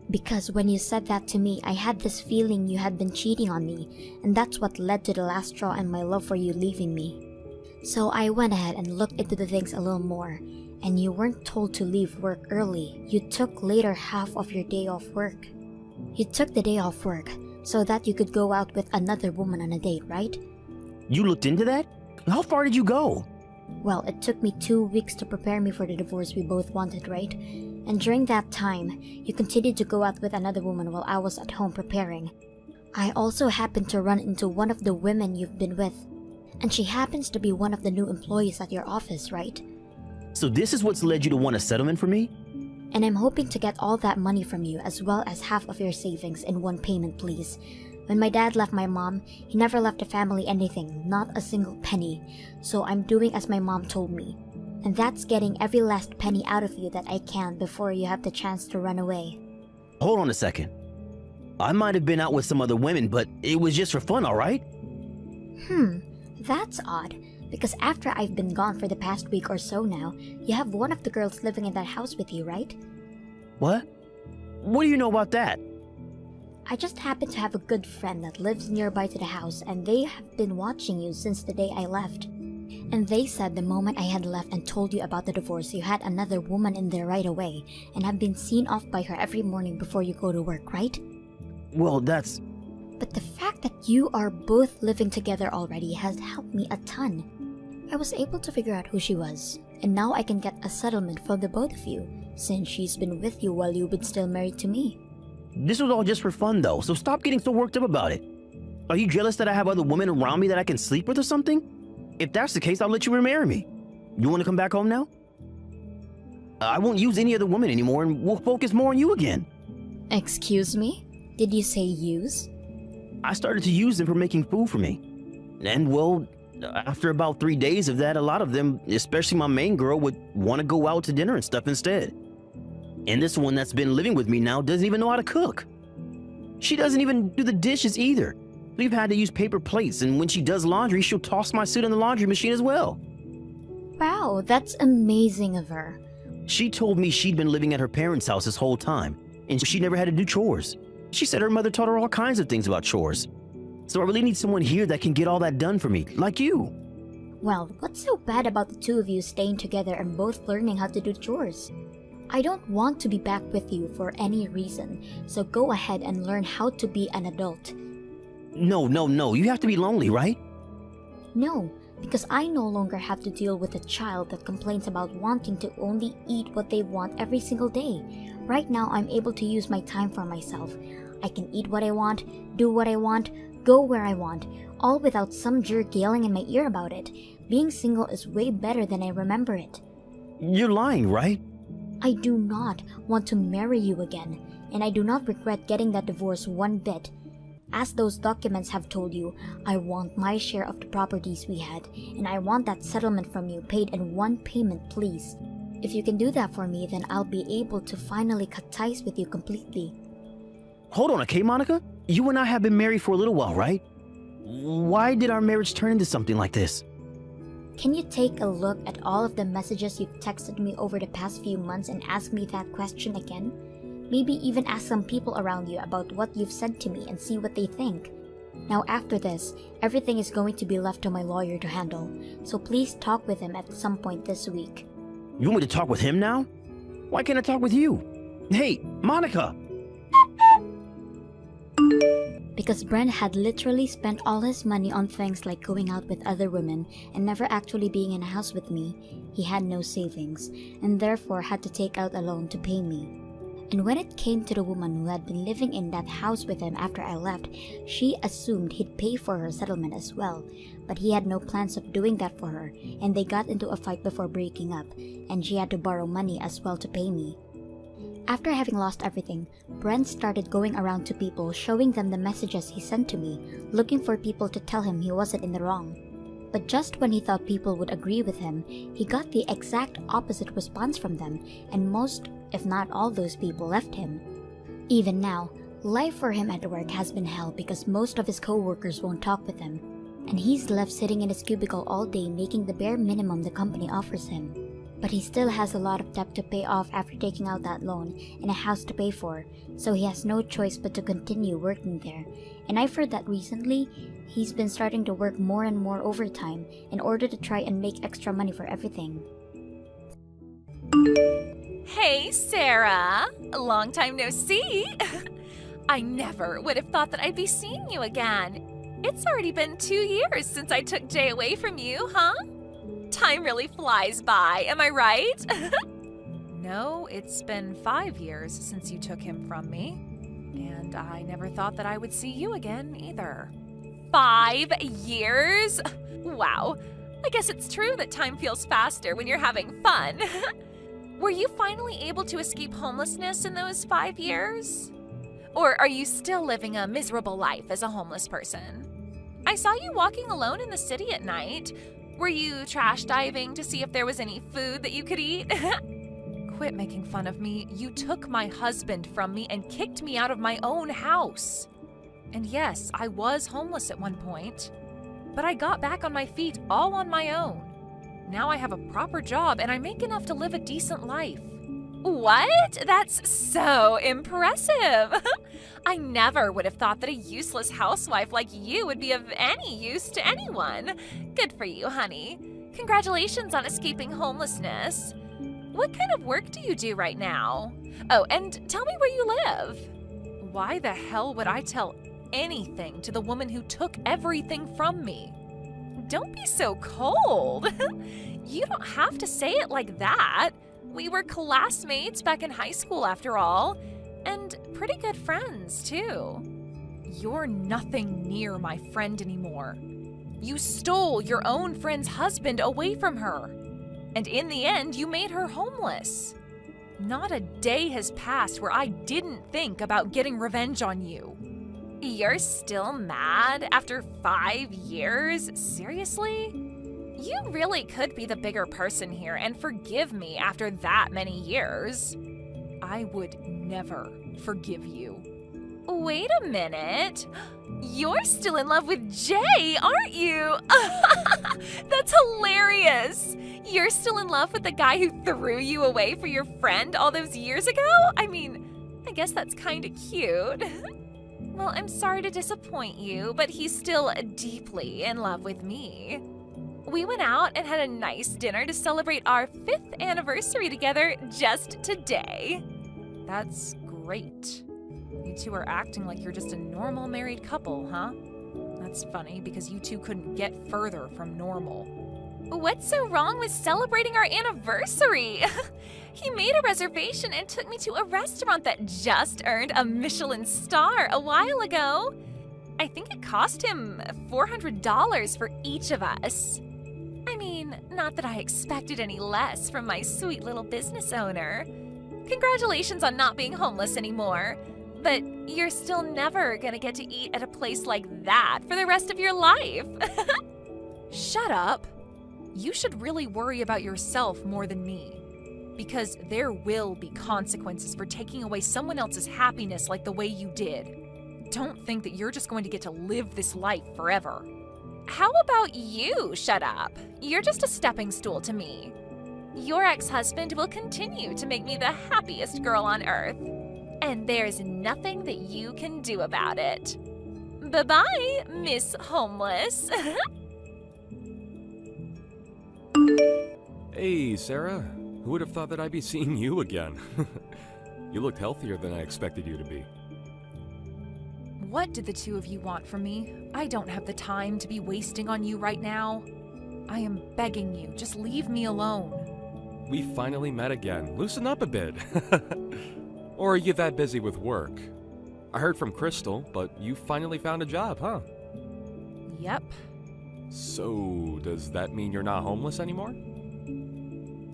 Because when you said that to me, I had this feeling you had been cheating on me, and that's what led to the last straw and my love for you leaving me. So I went ahead and looked into the things a little more, and you weren't told to leave work early. You took later half of your day off work. You took the day off work so that you could go out with another woman on a date, right? You looked into that? How far did you go? Well, it took me 2 weeks to prepare me for the divorce we both wanted, right? And during that time, you continued to go out with another woman while I was at home preparing. I also happened to run into one of the women you've been with. And she happens to be one of the new employees at your office, right? So this is what's led you to want a settlement from me? And I'm hoping to get all that money from you as well as half of your savings in one payment, please. When my dad left my mom, he never left the family anything, not a single penny. So I'm doing as my mom told me. And that's getting every last penny out of you that I can before you have the chance to run away. Hold on a second. I might have been out with some other women, but it was just for fun, alright? That's odd. Because after I've been gone for the past week or so now, you have one of the girls living in that house with you, right? What? What do you know about that? I just happen to have a good friend that lives nearby to the house, and they have been watching you since the day I left. And they said the moment I had left and told you about the divorce, you had another woman in there right away, and have been seen off by her every morning before you go to work, right? Well, that's... But the fact that you are both living together already has helped me a ton. I was able to figure out who she was, and now I can get a settlement for the both of you, since she's been with you while you've been still married to me. This was all just for fun, though, so stop getting so worked up about it. Are you jealous that I have other women around me that I can sleep with or something? If that's the case, I'll let you remarry me. You want to come back home now? I won't use any other woman anymore, and we'll focus more on you again. Excuse me? Did you say use? I started to use them for making food for me. And, well, after about 3 days of that, a lot of them, especially my main girl, would want to go out to dinner and stuff instead. And this one that's been living with me now doesn't even know how to cook. She doesn't even do the dishes either. We've had to use paper plates, and when she does laundry, she'll toss my suit in the laundry machine as well. Wow, that's amazing of her. She told me she'd been living at her parents' house this whole time, and she never had to do chores. She said her mother taught her all kinds of things about chores. So I really need someone here that can get all that done for me, like you. Well, what's so bad about the two of you staying together and both learning how to do chores? I don't want to be back with you for any reason, so go ahead and learn how to be an adult. No, you have to be lonely, right? No, because I no longer have to deal with a child that complains about wanting to only eat what they want every single day. Right now, I'm able to use my time for myself. I can eat what I want, do what I want, go where I want, all without some jerk yelling in my ear about it. Being single is way better than I remember it. You're lying, right? I do not want to marry you again, and I do not regret getting that divorce one bit. As those documents have told you, I want my share of the properties we had, and I want that settlement from you paid in one payment, please. If you can do that for me, then I'll be able to finally cut ties with you completely. Hold on, okay, Monica? You and I have been married for a little while, right? Why did our marriage turn into something like this? Can you take a look at all of the messages you've texted me over the past few months and ask me that question again? Maybe even ask some people around you about what you've said to me and see what they think. Now after this, everything is going to be left to my lawyer to handle, so please talk with him at some point this week. You want me to talk with him now? Why can't I talk with you? Hey, Monica! Because Brent had literally spent all his money on things like going out with other women and never actually being in a house with me, he had no savings, and therefore had to take out a loan to pay me. And when it came to the woman who had been living in that house with him after I left, she assumed he'd pay for her settlement as well, but he had no plans of doing that for her, and they got into a fight before breaking up, and she had to borrow money as well to pay me. After having lost everything, Brent started going around to people, showing them the messages he sent to me, looking for people to tell him he wasn't in the wrong. But just when he thought people would agree with him, he got the exact opposite response from them, and most, if not all those people left him. Even now, life for him at work has been hell because most of his co-workers won't talk with him, and he's left sitting in his cubicle all day making the bare minimum the company offers him. But he still has a lot of debt to pay off after taking out that loan and a house to pay for, so he has no choice but to continue working there. And I've heard that recently, he's been starting to work more and more overtime in order to try and make extra money for everything. Hey, Sarah! Long time no see! I never would have thought that I'd be seeing you again. It's already been 2 years since I took Jay away from you, huh? Time really flies by, am I right? No, it's been 5 years since you took him from me. And I never thought that I would see you again either. 5 years? Wow. I guess it's true that time feels faster when you're having fun. Were you finally able to escape homelessness in those 5 years? Or are you still living a miserable life as a homeless person? I saw you walking alone in the city at night. Were you trash diving to see if there was any food that you could eat? Quit making fun of me. You took my husband from me and kicked me out of my own house. And yes, I was homeless at one point, but I got back on my feet all on my own. Now I have a proper job and I make enough to live a decent life. What? That's so impressive. I never would have thought that a useless housewife like you would be of any use to anyone. Good for you, honey. Congratulations on escaping homelessness. What kind of work do you do right now? Oh, and tell me where you live. Why the hell would I tell anything to the woman who took everything from me? Don't be so cold. You don't have to say it like that. We were classmates back in high school after all, and pretty good friends too. You're nothing near my friend anymore. You stole your own friend's husband away from her, and in the end, you made her homeless. Not a day has passed where I didn't think about getting revenge on you. You're still mad after 5 years? Seriously? You really could be the bigger person here and forgive me after that many years. I would never forgive you. Wait a minute. You're still in love with Jay, aren't you? That's hilarious. You're still in love with the guy who threw you away for your friend all those years ago? I mean, I guess that's kind of cute. Well, I'm sorry to disappoint you, but he's still deeply in love with me. We went out and had a nice dinner to celebrate our 5th anniversary together just today. That's great. You two are acting like you're just a normal married couple, huh? That's funny because you two couldn't get further from normal. What's so wrong with celebrating our anniversary? He made a reservation and took me to a restaurant that just earned a Michelin star a while ago. I think it cost him $400 for each of us. I mean, not that I expected any less from my sweet little business owner. Congratulations on not being homeless anymore. But you're still never gonna get to eat at a place like that for the rest of your life. Shut up. You should really worry about yourself more than me. Because there will be consequences for taking away someone else's happiness like the way you did. Don't think that you're just going to get to live this life forever. How about you shut up? You're just a stepping stool to me. Your ex-husband will continue to make me the happiest girl on earth. And there's nothing that you can do about it. Bye-bye, Miss Homeless. Hey, Sarah. Who would have thought that I'd be seeing you again? You looked healthier than I expected you to be. What did the two of you want from me? I don't have the time to be wasting on you right now. I am begging you, just leave me alone. We finally met again. Loosen up a bit. Or are you that busy with work? I heard from Crystal, but you finally found a job, huh? Yep. So, does that mean you're not homeless anymore?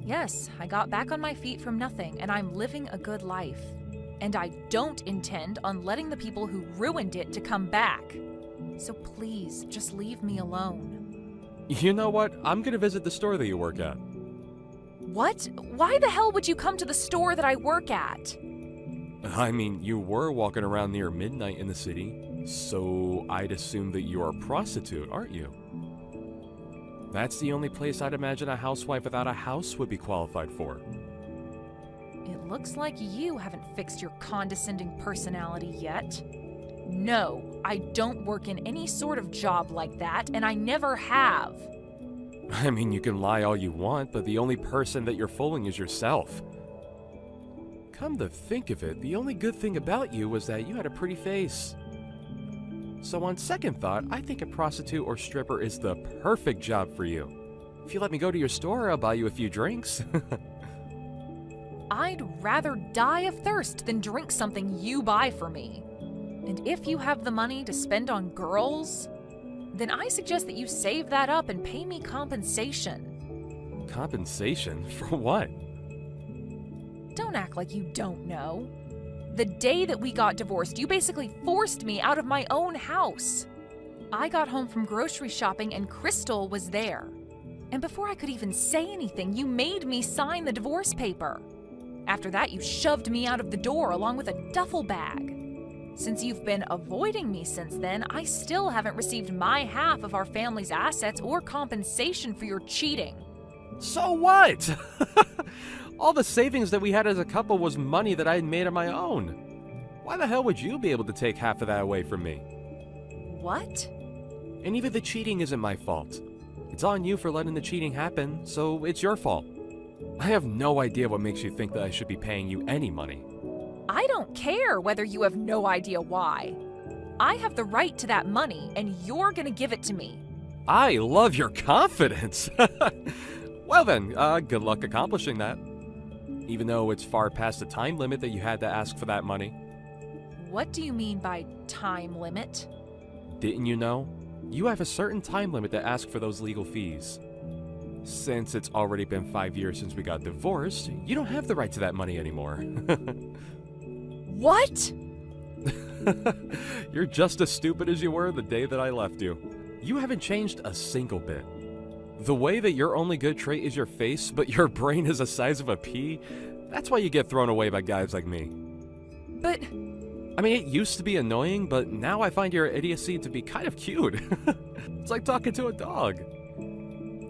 Yes, I got back on my feet from nothing, and I'm living a good life. And I don't intend on letting the people who ruined it to come back. So please, just leave me alone. You know what? I'm gonna visit the store that you work at. What? Why the hell would you come to the store that I work at? I mean, you were walking around near midnight in the city, so I'd assume that you're a prostitute, aren't you? That's the only place I'd imagine a housewife without a house would be qualified for. It looks like you haven't fixed your condescending personality yet. No, I don't work in any sort of job like that, and I never have. I mean, you can lie all you want, but the only person that you're fooling is yourself. Come to think of it, the only good thing about you was that you had a pretty face. So on second thought, I think a prostitute or stripper is the perfect job for you. If you let me go to your store, I'll buy you a few drinks. I'd rather die of thirst than drink something you buy for me. And if you have the money to spend on girls, then I suggest that you save that up and pay me compensation. Compensation? For what? Don't act like you don't know. The day that we got divorced, you basically forced me out of my own house. I got home from grocery shopping and Crystal was there. And before I could even say anything, you made me sign the divorce paper. After that, you shoved me out of the door along with a duffel bag. Since you've been avoiding me since then, I still haven't received my half of our family's assets or compensation for your cheating. So what? All the savings that we had as a couple was money that I had made on my own. Why the hell would you be able to take half of that away from me? What? And even the cheating isn't my fault. It's on you for letting the cheating happen, so it's your fault. I have no idea what makes you think that I should be paying you any money. I don't care whether you have no idea why. I have the right to that money, and you're gonna give it to me. I love your confidence. Well then, good luck accomplishing that. Even though it's far past the time limit that you had to ask for that money. What do you mean by time limit? Didn't you know? You have a certain time limit to ask for those legal fees. Since it's already been 5 years since we got divorced, you don't have the right to that money anymore. What? You're just as stupid as you were the day that I left you. You haven't changed a single bit. The way that your only good trait is your face, but your brain is the size of a pea, that's why you get thrown away by guys like me. But... I mean, it used to be annoying, but now I find your idiocy to be kind of cute. It's like talking to a dog.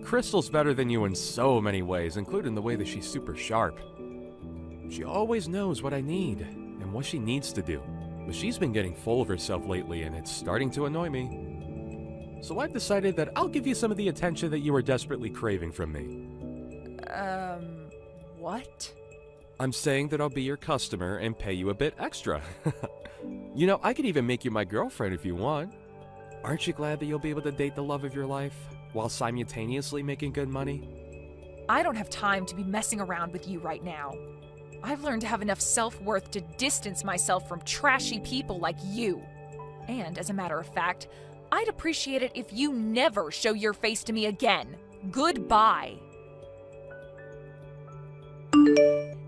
Crystal's better than you in so many ways, including the way that she's super sharp. She always knows what I need and what she needs to do, but she's been getting full of herself lately and it's starting to annoy me. So I've decided that I'll give you some of the attention that you were desperately craving from me. What? I'm saying that I'll be your customer and pay you a bit extra. You know, I could even make you my girlfriend if you want. Aren't you glad that you'll be able to date the love of your life while simultaneously making good money? I don't have time to be messing around with you right now. I've learned to have enough self-worth to distance myself from trashy people like you. And as a matter of fact, I'd appreciate it if you never show your face to me again. Goodbye.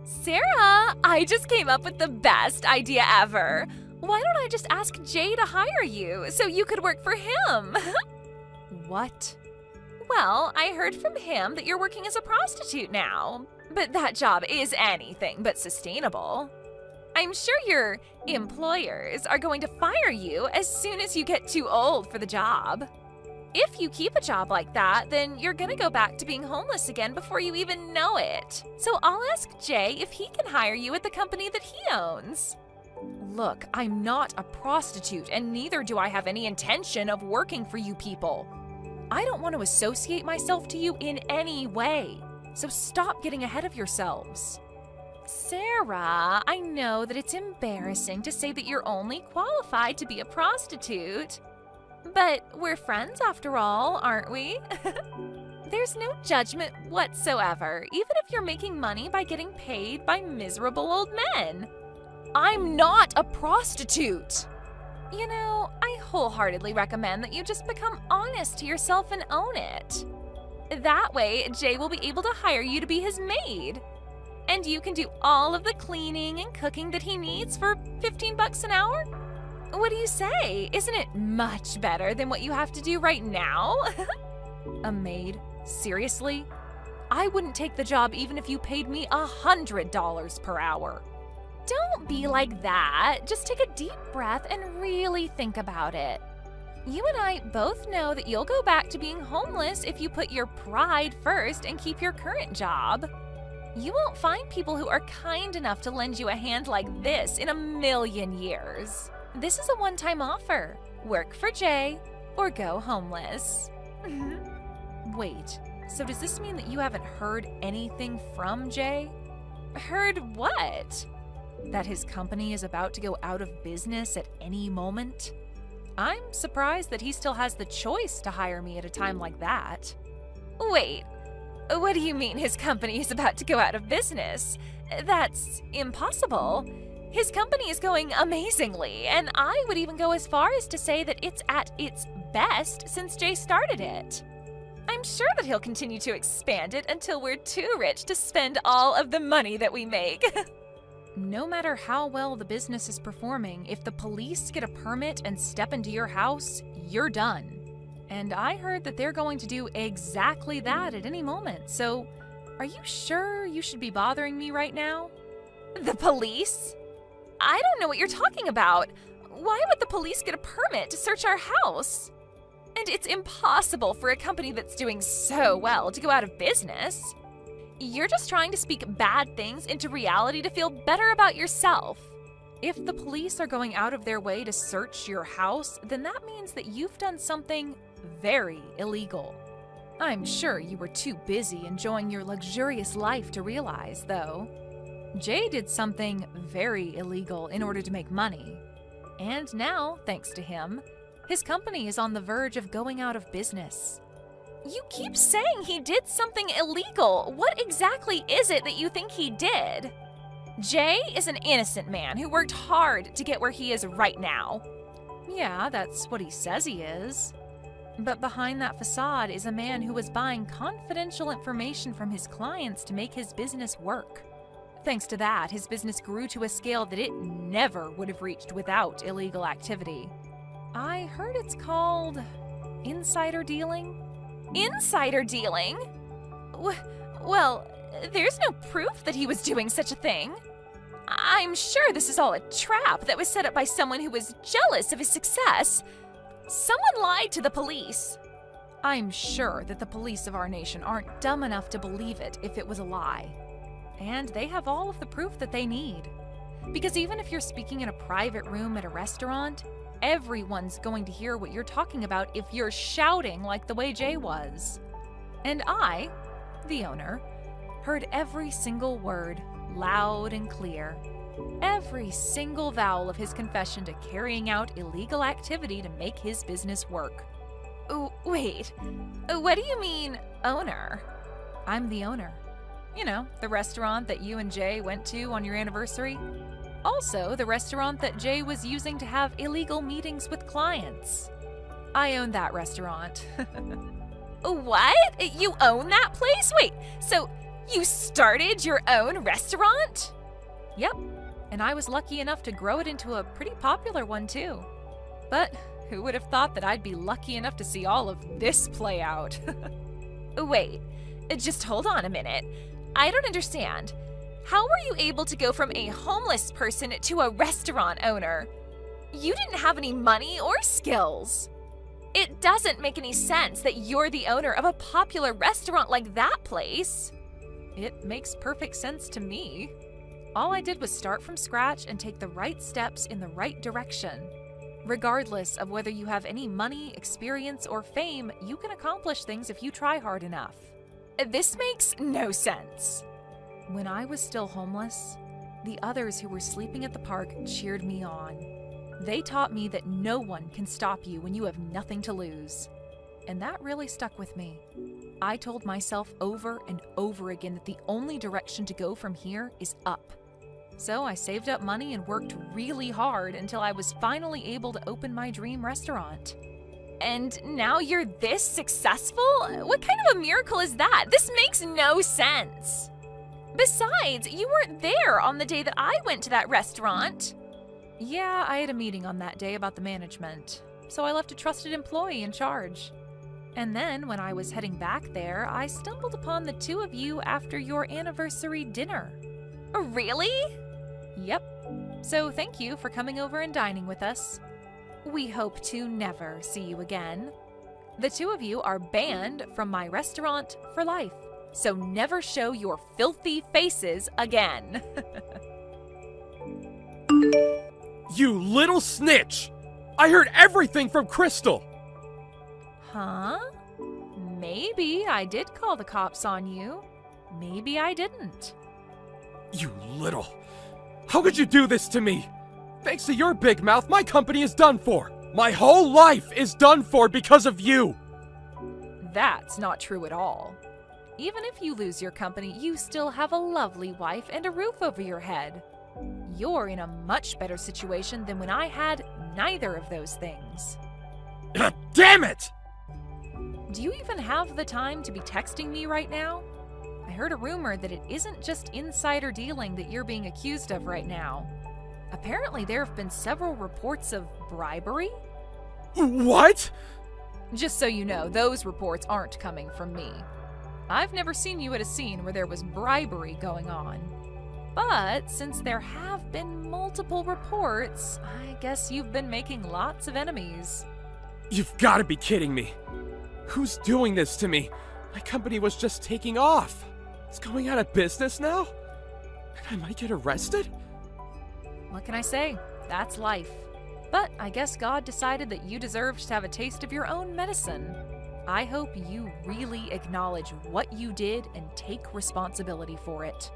Sarah, I just came up with the best idea ever. Why don't I just ask Jay to hire you so you could work for him? What? Well, I heard from him that you're working as a prostitute now. But that job is anything but sustainable. I'm sure your employers are going to fire you as soon as you get too old for the job. If you keep a job like that, then you're gonna go back to being homeless again before you even know it. So I'll ask Jay if he can hire you at the company that he owns. Look, I'm not a prostitute, and neither do I have any intention of working for you people. I don't want to associate myself to you in any way, so stop getting ahead of yourselves. Sarah, I know that it's embarrassing to say that you're only qualified to be a prostitute. But we're friends after all, aren't we? There's no judgment whatsoever, even if you're making money by getting paid by miserable old men. I'm not a prostitute. You know, I wholeheartedly recommend that you just become honest to yourself and own it. That way, Jay will be able to hire you to be his maid. And you can do all of the cleaning and cooking that he needs for $15 an hour? What do you say? Isn't it much better than what you have to do right now? A maid? Seriously? I wouldn't take the job even if you paid me $100 per hour. Don't be like that. Just take a deep breath and really think about it. You and I both know that you'll go back to being homeless if you put your pride first and keep your current job. You won't find people who are kind enough to lend you a hand like this in a million years. This is a one-time offer. Work for Jay or go homeless. Wait, so does this mean that you haven't heard anything from Jay? Heard what? That his company is about to go out of business at any moment? I'm surprised that he still has the choice to hire me at a time like that. Wait, what do you mean his company is about to go out of business? That's impossible. His company is going amazingly, and I would even go as far as to say that it's at its best since Jay started it. I'm sure that he'll continue to expand it until we're too rich to spend all of the money that we make. No matter how well the business is performing, if the police get a permit and step into your house, you're done. And I heard that they're going to do exactly that at any moment, so are you sure you should be bothering me right now? The police? I don't know what you're talking about. Why would the police get a permit to search our house? And it's impossible for a company that's doing so well to go out of business. You're just trying to speak bad things into reality to feel better about yourself. If the police are going out of their way to search your house, then that means that you've done something very illegal. I'm sure you were too busy enjoying your luxurious life to realize, though. Jay did something very illegal in order to make money. And now, thanks to him, his company is on the verge of going out of business. You keep saying he did something illegal. What exactly is it that you think he did? Jay is an innocent man who worked hard to get where he is right now. Yeah, that's what he says he is. But behind that facade is a man who was buying confidential information from his clients to make his business work. Thanks to that, his business grew to a scale that it never would have reached without illegal activity. I heard it's called insider dealing. Insider dealing? Well, there's no proof that he was doing such a thing. I'm sure this is all a trap that was set up by someone who was jealous of his success. Someone lied to the police. I'm sure that the police of our nation aren't dumb enough to believe it if it was a lie. And they have all of the proof that they need. Because even if you're speaking in a private room at a restaurant, everyone's going to hear what you're talking about if you're shouting like the way Jay was. And I, the owner, heard every single word loud and clear. Every single vowel of his confession to carrying out illegal activity to make his business work. Wait, what do you mean, owner? I'm the owner. You know, the restaurant that you and Jay went to on your anniversary. Also, the restaurant that Jay was using to have illegal meetings with clients. I own that restaurant. What? You own that place? Wait, so you started your own restaurant? Yep, and I was lucky enough to grow it into a pretty popular one too. But who would have thought that I'd be lucky enough to see all of this play out? Wait, just hold on a minute. I don't understand. How were you able to go from a homeless person to a restaurant owner? You didn't have any money or skills. It doesn't make any sense that you're the owner of a popular restaurant like that place. It makes perfect sense to me. All I did was start from scratch and take the right steps in the right direction. Regardless of whether you have any money, experience, or fame, you can accomplish things if you try hard enough. This makes no sense. When I was still homeless, the others who were sleeping at the park cheered me on. They taught me that no one can stop you when you have nothing to lose. And that really stuck with me. I told myself over and over again that the only direction to go from here is up. So I saved up money and worked really hard until I was finally able to open my dream restaurant. And now you're this successful? What kind of a miracle is that? This makes no sense. Besides, you weren't there on the day that I went to that restaurant. Yeah, I had a meeting on that day about the management, so I left a trusted employee in charge. And then, when I was heading back there, I stumbled upon the two of you after your anniversary dinner. Really? Yep. So thank you for coming over and dining with us. We hope to never see you again. The two of you are banned from my restaurant for life, so never show your filthy faces again. You little snitch! I heard everything from Crystal! Huh? Maybe I did call the cops on you. Maybe I didn't. You little... How could you do this to me? Thanks to your big mouth, my company is done for. My whole life is done for because of you. That's not true at all. Even if you lose your company, you still have a lovely wife and a roof over your head. You're in a much better situation than when I had neither of those things. Damn it! Do you even have the time to be texting me right now? I heard a rumor that it isn't just insider dealing that you're being accused of right now. Apparently, there have been several reports of bribery. What? Just so you know, those reports aren't coming from me. I've never seen you at a scene where there was bribery going on. But since there have been multiple reports, I guess you've been making lots of enemies. You've got to be kidding me. Who's doing this to me? My company was just taking off. It's going out of business now? And I might get arrested? What can I say? That's life. But I guess God decided that you deserved to have a taste of your own medicine. I hope you really acknowledge what you did and take responsibility for it.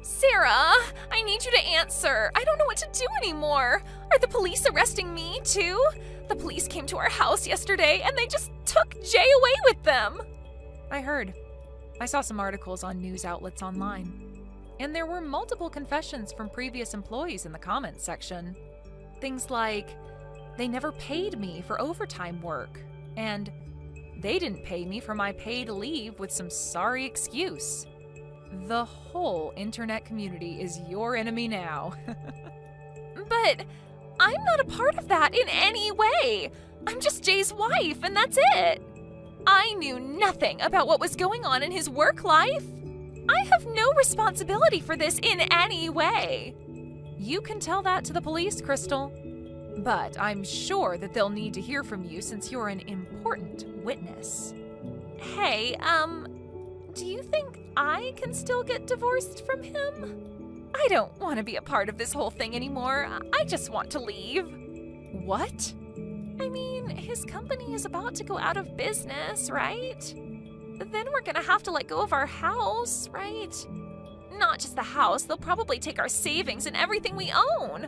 Sarah, I need you to answer. I don't know what to do anymore. Are the police arresting me too? The police came to our house yesterday and they just took Jay away with them. I heard. I saw some articles on news outlets online. And there were multiple confessions from previous employees in the comments section. Things like, they never paid me for overtime work, and they didn't pay me for my paid leave with some sorry excuse. The whole internet community is your enemy now. But I'm not a part of that in any way. I'm just Jay's wife, and that's it. I knew nothing about what was going on in his work life. I have no responsibility for this in any way. You can tell that to the police, Crystal. But I'm sure that they'll need to hear from you since you're an important witness. Hey, do you think I can still get divorced from him? I don't want to be a part of this whole thing anymore. I just want to leave. What? I mean, his company is about to go out of business, right? Then we're gonna have to let go of our house, right? Not just the house, they'll probably take our savings and everything we own.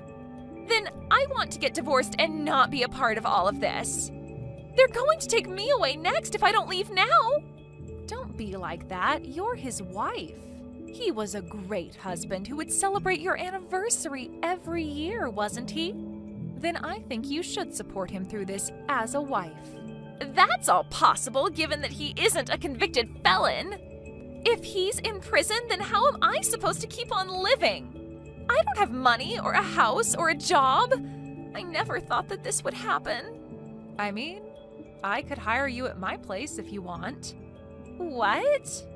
Then I want to get divorced and not be a part of all of this. They're going to take me away next if I don't leave now. Don't be like that. You're his wife. He was a great husband who would celebrate your anniversary every year, wasn't he? Then I think you should support him through this as a wife. That's all possible given that he isn't a convicted felon. If he's in prison, then how am I supposed to keep on living? I don't have money or a house or a job. I never thought that this would happen. I mean, I could hire you at my place if you want. What?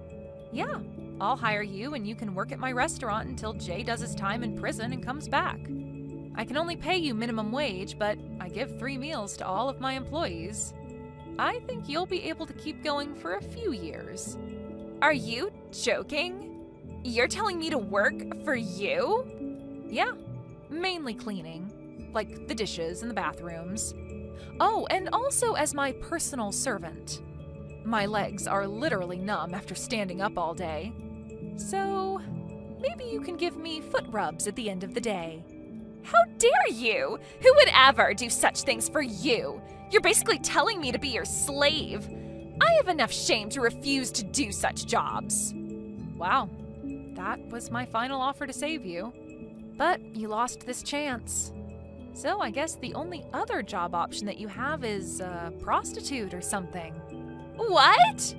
Yeah, I'll hire you and you can work at my restaurant until Jay does his time in prison and comes back. I can only pay you minimum wage, but I give 3 meals to all of my employees. I think you'll be able to keep going for a few years. Are you joking? You're telling me to work for you? Yeah, mainly cleaning, like the dishes and the bathrooms. Oh, and also as my personal servant. My legs are literally numb after standing up all day. So, maybe you can give me foot rubs at the end of the day. How dare you? Who would ever do such things for you? You're basically telling me to be your slave. I have enough shame to refuse to do such jobs. Wow, that was my final offer to save you. But you lost this chance. So I guess the only other job option that you have is a prostitute or something. What?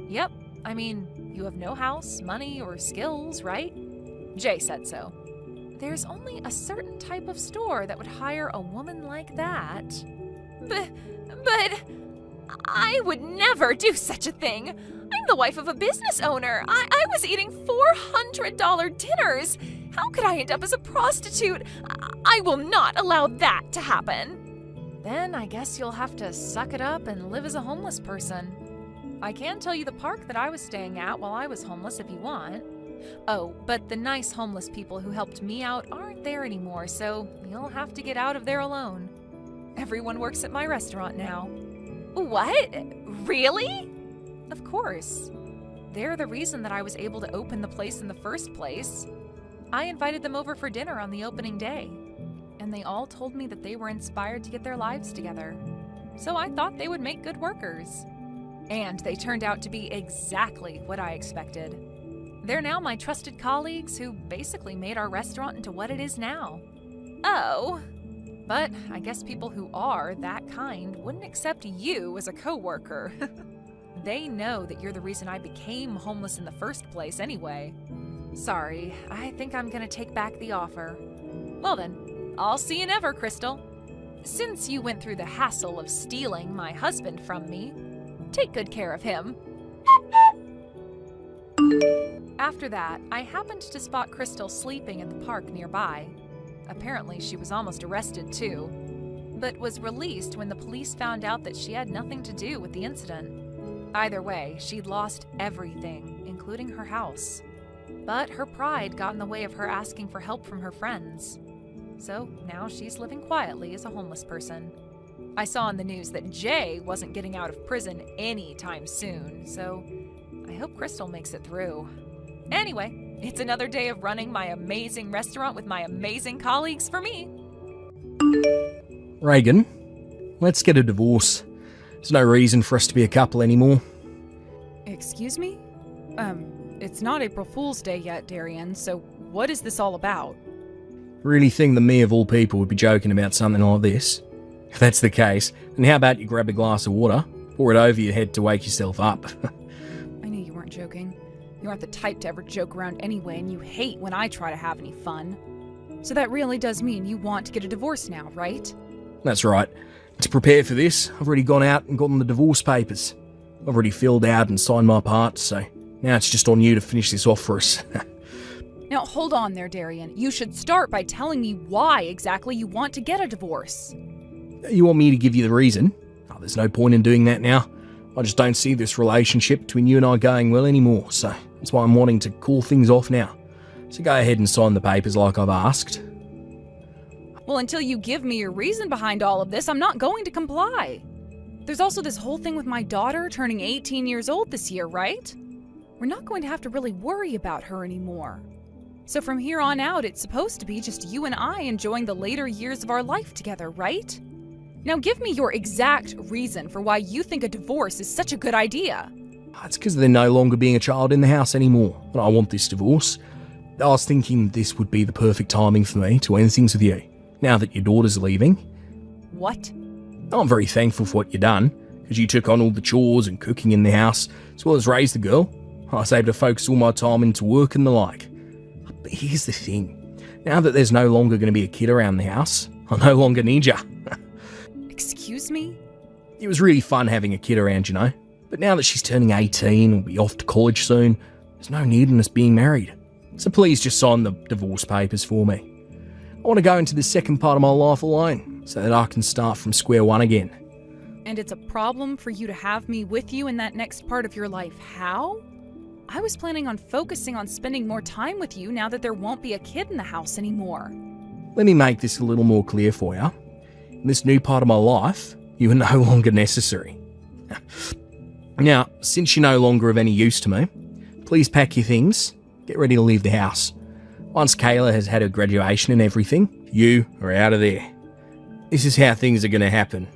Yep, I mean, you have no house, money, or skills, right? Jay said so. There's only a certain type of store that would hire a woman like that. But I would never do such a thing. I'm the wife of a business owner. I was eating $400 dinners. How could I end up as a prostitute? I will not allow that to happen. Then I guess you'll have to suck it up and live as a homeless person. I can tell you the park that I was staying at while I was homeless if you want. Oh, but the nice homeless people who helped me out aren't there anymore, so you'll have to get out of there alone. Everyone works at my restaurant now. What? Really? Of course. They're the reason that I was able to open the place in the first place. I invited them over for dinner on the opening day, and they all told me that they were inspired to get their lives together. So I thought they would make good workers. And they turned out to be exactly what I expected. They're now my trusted colleagues who basically made our restaurant into what it is now. Oh. But I guess people who are that kind wouldn't accept you as a coworker. They know that you're the reason I became homeless in the first place anyway. Sorry, I think I'm gonna take back the offer. Well then, I'll see you never, Crystal. Since you went through the hassle of stealing my husband from me, take good care of him. After that, I happened to spot Crystal sleeping at the park nearby. Apparently, she was almost arrested too, but was released when the police found out that she had nothing to do with the incident. Either way, she'd lost everything, including her house. But her pride got in the way of her asking for help from her friends. So now she's living quietly as a homeless person. I saw in the news that Jay wasn't getting out of prison anytime soon, so I hope Crystal makes it through. Anyway, it's another day of running my amazing restaurant with my amazing colleagues for me. Reagan, let's get a divorce. There's no reason for us to be a couple anymore. Excuse me? It's not April Fool's Day yet, Darian, so what is this all about? Really think that me of all people would be joking about something like this? If that's the case, then how about you grab a glass of water, pour it over your head to wake yourself up? I knew you weren't joking. You aren't the type to ever joke around anyway, and you hate when I try to have any fun. So that really does mean you want to get a divorce now, right? That's right. To prepare for this, I've already gone out and gotten the divorce papers. I've already filled out and signed my part, so now it's just on you to finish this off for us. Now hold on there, Darian. You should start by telling me why exactly you want to get a divorce. You want me to give you the reason? Oh, there's no point in doing that now. I just don't see this relationship between you and I going well anymore, so that's why I'm wanting to call things off now. So go ahead and sign the papers like I've asked. Well, until you give me your reason behind all of this, I'm not going to comply. There's also this whole thing with my daughter turning 18 years old this year, right? We're not going to have to really worry about her anymore. So from here on out, it's supposed to be just you and I enjoying the later years of our life together, right? Now give me your exact reason for why you think a divorce is such a good idea. It's because they're no longer being a child in the house anymore, and I want this divorce. I was thinking this would be the perfect timing for me to end things with you, now that your daughter's leaving. What? I'm very thankful for what you've done, because you took on all the chores and cooking in the house, as well as raised the girl. I was able to focus all my time into work and the like. But here's the thing. Now that there's no longer going to be a kid around the house, I no longer need you. Excuse me? It was really fun having a kid around, you know. But now that she's turning 18 and will be off to college soon, there's no need in us being married. So please just sign the divorce papers for me. I want to go into the second part of my life alone, so that I can start from square one again. And it's a problem for you to have me with you in that next part of your life. How? I was planning on focusing on spending more time with you now that there won't be a kid in the house anymore. Let me make this a little more clear for you. In this new part of my life, you are no longer necessary. Now, since you're no longer of any use to me, please pack your things, get ready to leave the house. Once Kayla has had her graduation and everything, you are out of there. This is how things are going to happen.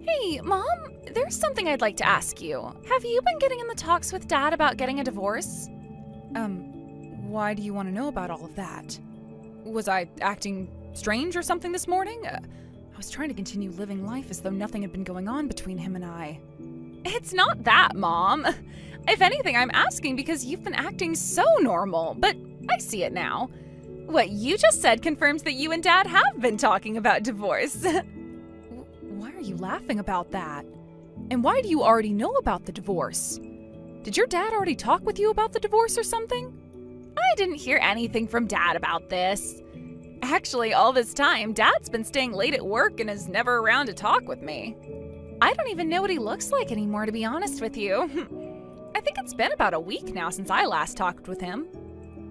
Hey, Mom, there's something I'd like to ask you. Have you been getting in the talks with Dad about getting a divorce? Why do you want to know about all of that? Was I acting strange or something this morning? I was trying to continue living life as though nothing had been going on between him and I. It's not that, Mom. If anything, I'm asking because you've been acting so normal, but I see it now. What you just said confirms that you and Dad have been talking about divorce. Why are you laughing about that? And why do you already know about the divorce? Did your dad already talk with you about the divorce or something? I didn't hear anything from Dad about this. Actually, all this time, Dad's been staying late at work and is never around to talk with me. I don't even know what he looks like anymore, to be honest with you. I think it's been about a week now since I last talked with him.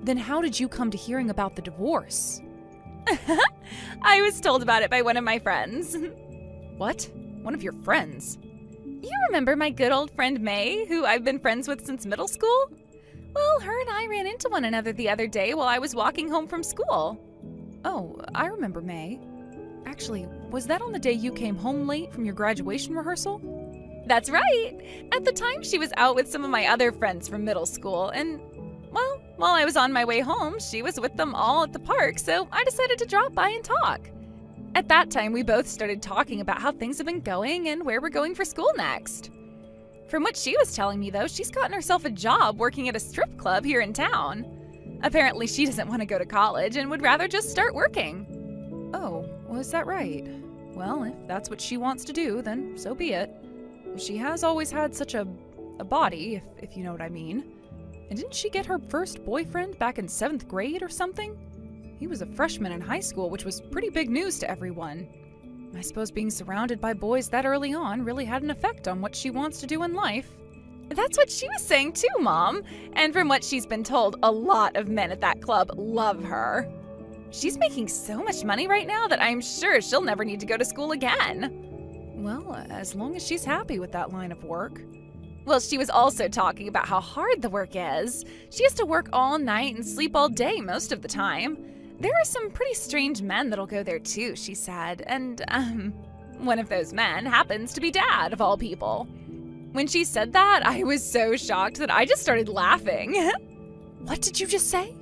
Then how did you come to hearing about the divorce? I was told about it by one of my friends. What? One of your friends? You remember my good old friend May, who I've been friends with since middle school? Well, her and I ran into one another the other day while I was walking home from school. Oh, I remember May. Actually, was that on the day you came home late from your graduation rehearsal? That's right! At the time, she was out with some of my other friends from middle school, and, well, while I was on my way home, she was with them all at the park, so I decided to drop by and talk. At that time, we both started talking about how things have been going and where we're going for school next. From what she was telling me, though, she's gotten herself a job working at a strip club here in town. Apparently, she doesn't want to go to college and would rather just start working. Oh, was that right? Well, if that's what she wants to do, then so be it. She has always had such a body, if you know what I mean. And didn't she get her first boyfriend back in 7th grade or something? He was a freshman in high school, which was pretty big news to everyone. I suppose being surrounded by boys that early on really had an effect on what she wants to do in life. That's what she was saying too, Mom. And from what she's been told, a lot of men at that club love her. She's making so much money right now that I'm sure she'll never need to go to school again. Well, as long as she's happy with that line of work. Well, she was also talking about how hard the work is. She has to work all night and sleep all day most of the time. There are some pretty strange men that'll go there too, she said, and, one of those men happens to be Dad, of all people. When she said that, I was so shocked that I just started laughing. What did you just say?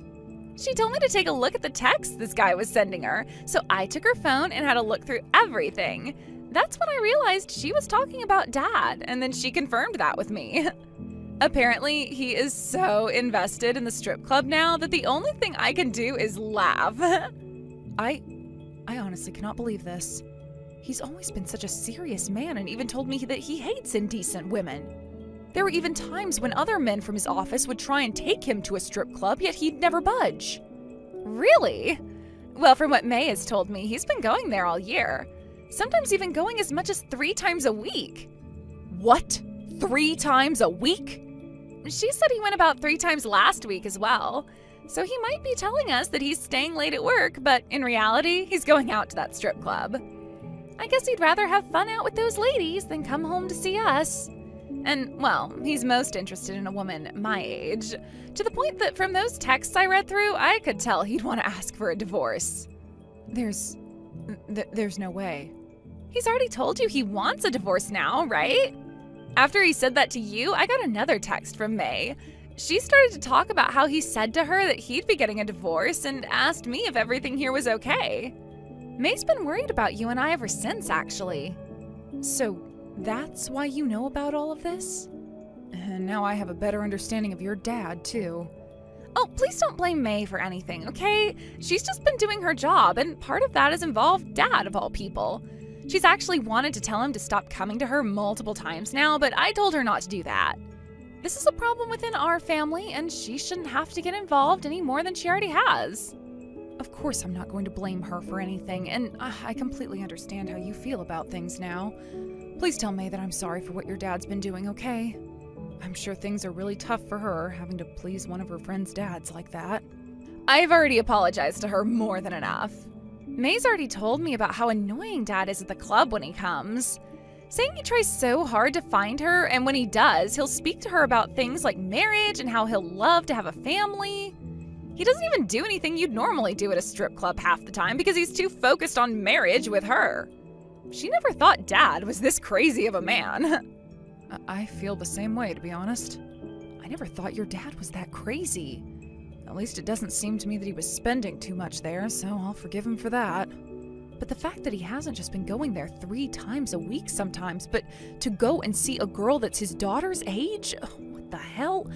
She told me to take a look at the text this guy was sending her, so I took her phone and had a look through everything. That's when I realized she was talking about Dad, and then she confirmed that with me. Apparently, he is so invested in the strip club now that the only thing I can do is laugh. I honestly cannot believe this. He's always been such a serious man and even told me that he hates indecent women. There were even times when other men from his office would try and take him to a strip club, yet he'd never budge. Really? Well, from what May has told me, he's been going there all year. Sometimes even going as much as 3 times a week. What? 3 times a week? She said he went about 3 times last week as well. So he might be telling us that he's staying late at work, but in reality, he's going out to that strip club. I guess he'd rather have fun out with those ladies than come home to see us. And, well, he's most interested in a woman my age, to the point that from those texts I read through, I could tell he'd want to ask for a divorce. There's no way. He's already told you he wants a divorce now, right? After he said that to you, I got another text from May. She started to talk about how he said to her that he'd be getting a divorce and asked me if everything here was okay. May's been worried about you and I ever since, actually. So that's why you know about all of this? And now I have a better understanding of your dad, too. Oh, please don't blame May for anything, okay? She's just been doing her job, and part of that has involved Dad, of all people. She's actually wanted to tell him to stop coming to her multiple times now, but I told her not to do that. This is a problem within our family, and she shouldn't have to get involved any more than she already has. Of course, I'm not going to blame her for anything, and I completely understand how you feel about things now. Please tell May that I'm sorry for what your dad's been doing, okay? I'm sure things are really tough for her, having to please one of her friends' dads like that. I've already apologized to her more than enough. May's already told me about how annoying Dad is at the club when he comes, saying he tries so hard to find her, and when he does, he'll speak to her about things like marriage and how he'll love to have a family. He doesn't even do anything you'd normally do at a strip club half the time because he's too focused on marriage with her. She never thought Dad was this crazy of a man. I feel the same way, to be honest. I never thought your dad was that crazy. At least it doesn't seem to me that he was spending too much there, so I'll forgive him for that. But the fact that he hasn't just been going there 3 times a week sometimes, but to go and see a girl that's his daughter's age? What the hell?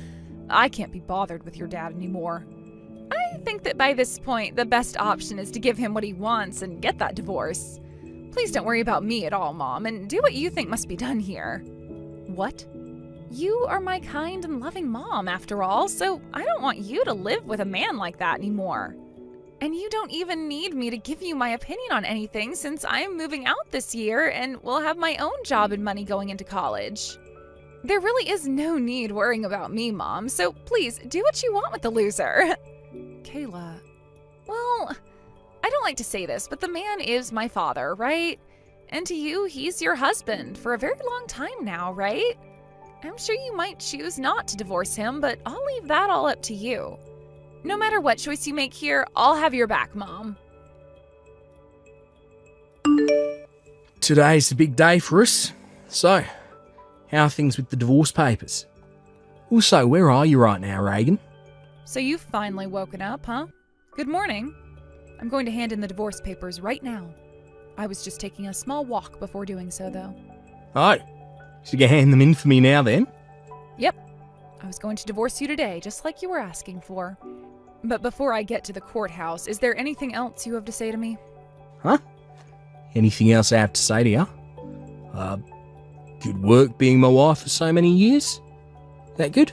I can't be bothered with your dad anymore. I think that by this point, the best option is to give him what he wants and get that divorce. Please don't worry about me at all, Mom, and do what you think must be done here. What? You are my kind and loving mom, after all, so I don't want you to live with a man like that anymore. And you don't even need me to give you my opinion on anything since I'm moving out this year and will have my own job and money going into college. There really is no need worrying about me, Mom, so please do what you want with the loser. Kayla, well, I don't like to say this, but the man is my father, right? And to you, he's your husband for a very long time now, right? I'm sure you might choose not to divorce him, but I'll leave that all up to you. No matter what choice you make here, I'll have your back, Mom. Today's the big day for us. So, how are things with the divorce papers? Also, where are you right now, Reagan? So you've finally woken up, huh? Good morning. I'm going to hand in the divorce papers right now. I was just taking a small walk before doing so, though. Oh, so you hand them in for me now then? Yep. I was going to divorce you today, just like you were asking for. But before I get to the courthouse, is there anything else you have to say to me? Huh? Anything else I have to say to you? Good work being my wife for so many years? That good?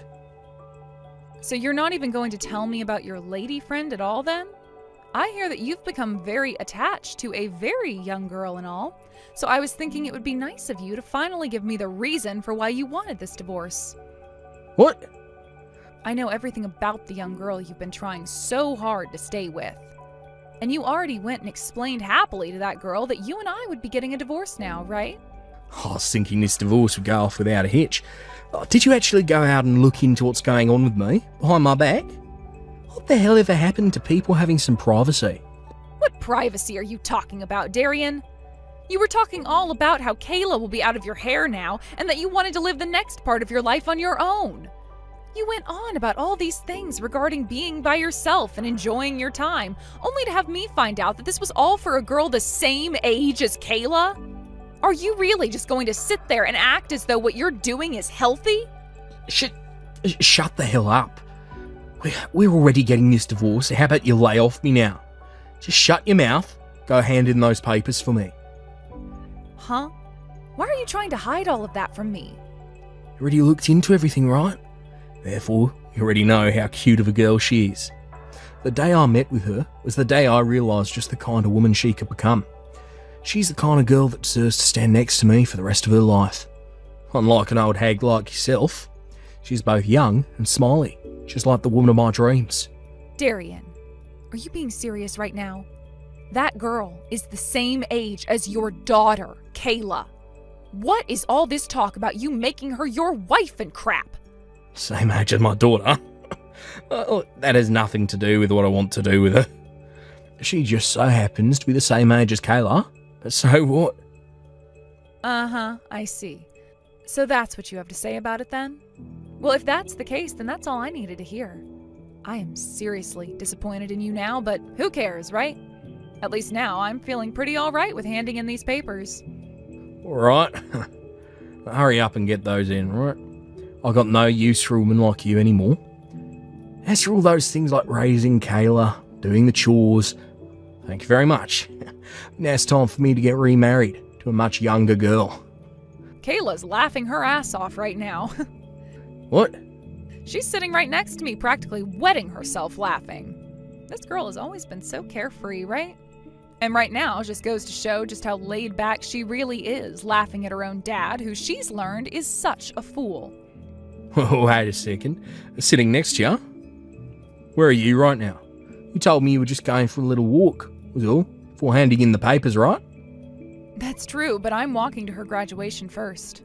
So you're not even going to tell me about your lady friend at all, then? I hear that you've become very attached to a very young girl and all, so I was thinking it would be nice of you to finally give me the reason for why you wanted this divorce. What? I know everything about the young girl you've been trying so hard to stay with. And you already went and explained happily to that girl that you and I would be getting a divorce now, right? I was thinking this divorce would go off without a hitch. Did you actually go out and look into what's going on with me, behind my back? What the hell ever happened to people having some privacy? What privacy are you talking about, Darian? You were talking all about how Kayla will be out of your hair now and that you wanted to live the next part of your life on your own. You went on about all these things regarding being by yourself and enjoying your time, only to have me find out that this was all for a girl the same age as Kayla? Are you really just going to sit there and act as though what you're doing is healthy? Shut the hell up. We're already getting this divorce. How about you lay off me now? Just shut your mouth. Go hand in those papers for me. Huh? Why are you trying to hide all of that from me? You already looked into everything, right? Therefore, you already know how cute of a girl she is. The day I met with her was the day I realised just the kind of woman she could become. She's the kind of girl that deserves to stand next to me for the rest of her life. Unlike an old hag like yourself, she's both young and smiley, just like the woman of my dreams. Darian, are you being serious right now? That girl is the same age as your daughter, Kayla. What is all this talk about you making her your wife and crap? Same age as my daughter? Well, that has nothing to do with what I want to do with her. She just so happens to be the same age as Kayla. So what? Uh-huh, I see. So that's what you have to say about it then? Well, if that's the case, then that's all I needed to hear. I am seriously disappointed in you now, but who cares, right? At least now I'm feeling pretty all right with handing in these papers. All right. Hurry up and get those in, right? I've got no use for a woman like you anymore. As for all those things like raising Kayla, doing the chores, thank you very much. Now it's time for me to get remarried to a much younger girl. Kayla's laughing her ass off right now. What? She's sitting right next to me, practically wetting herself laughing. This girl has always been so carefree, right? And right now just goes to show just how laid back she really is, laughing at her own dad, who she's learned is such a fool. Wait a second. Sitting next to you? Where are you right now? You told me you were just going for a little walk, was all, before handing in the papers, right? That's true, but I'm walking to her graduation first.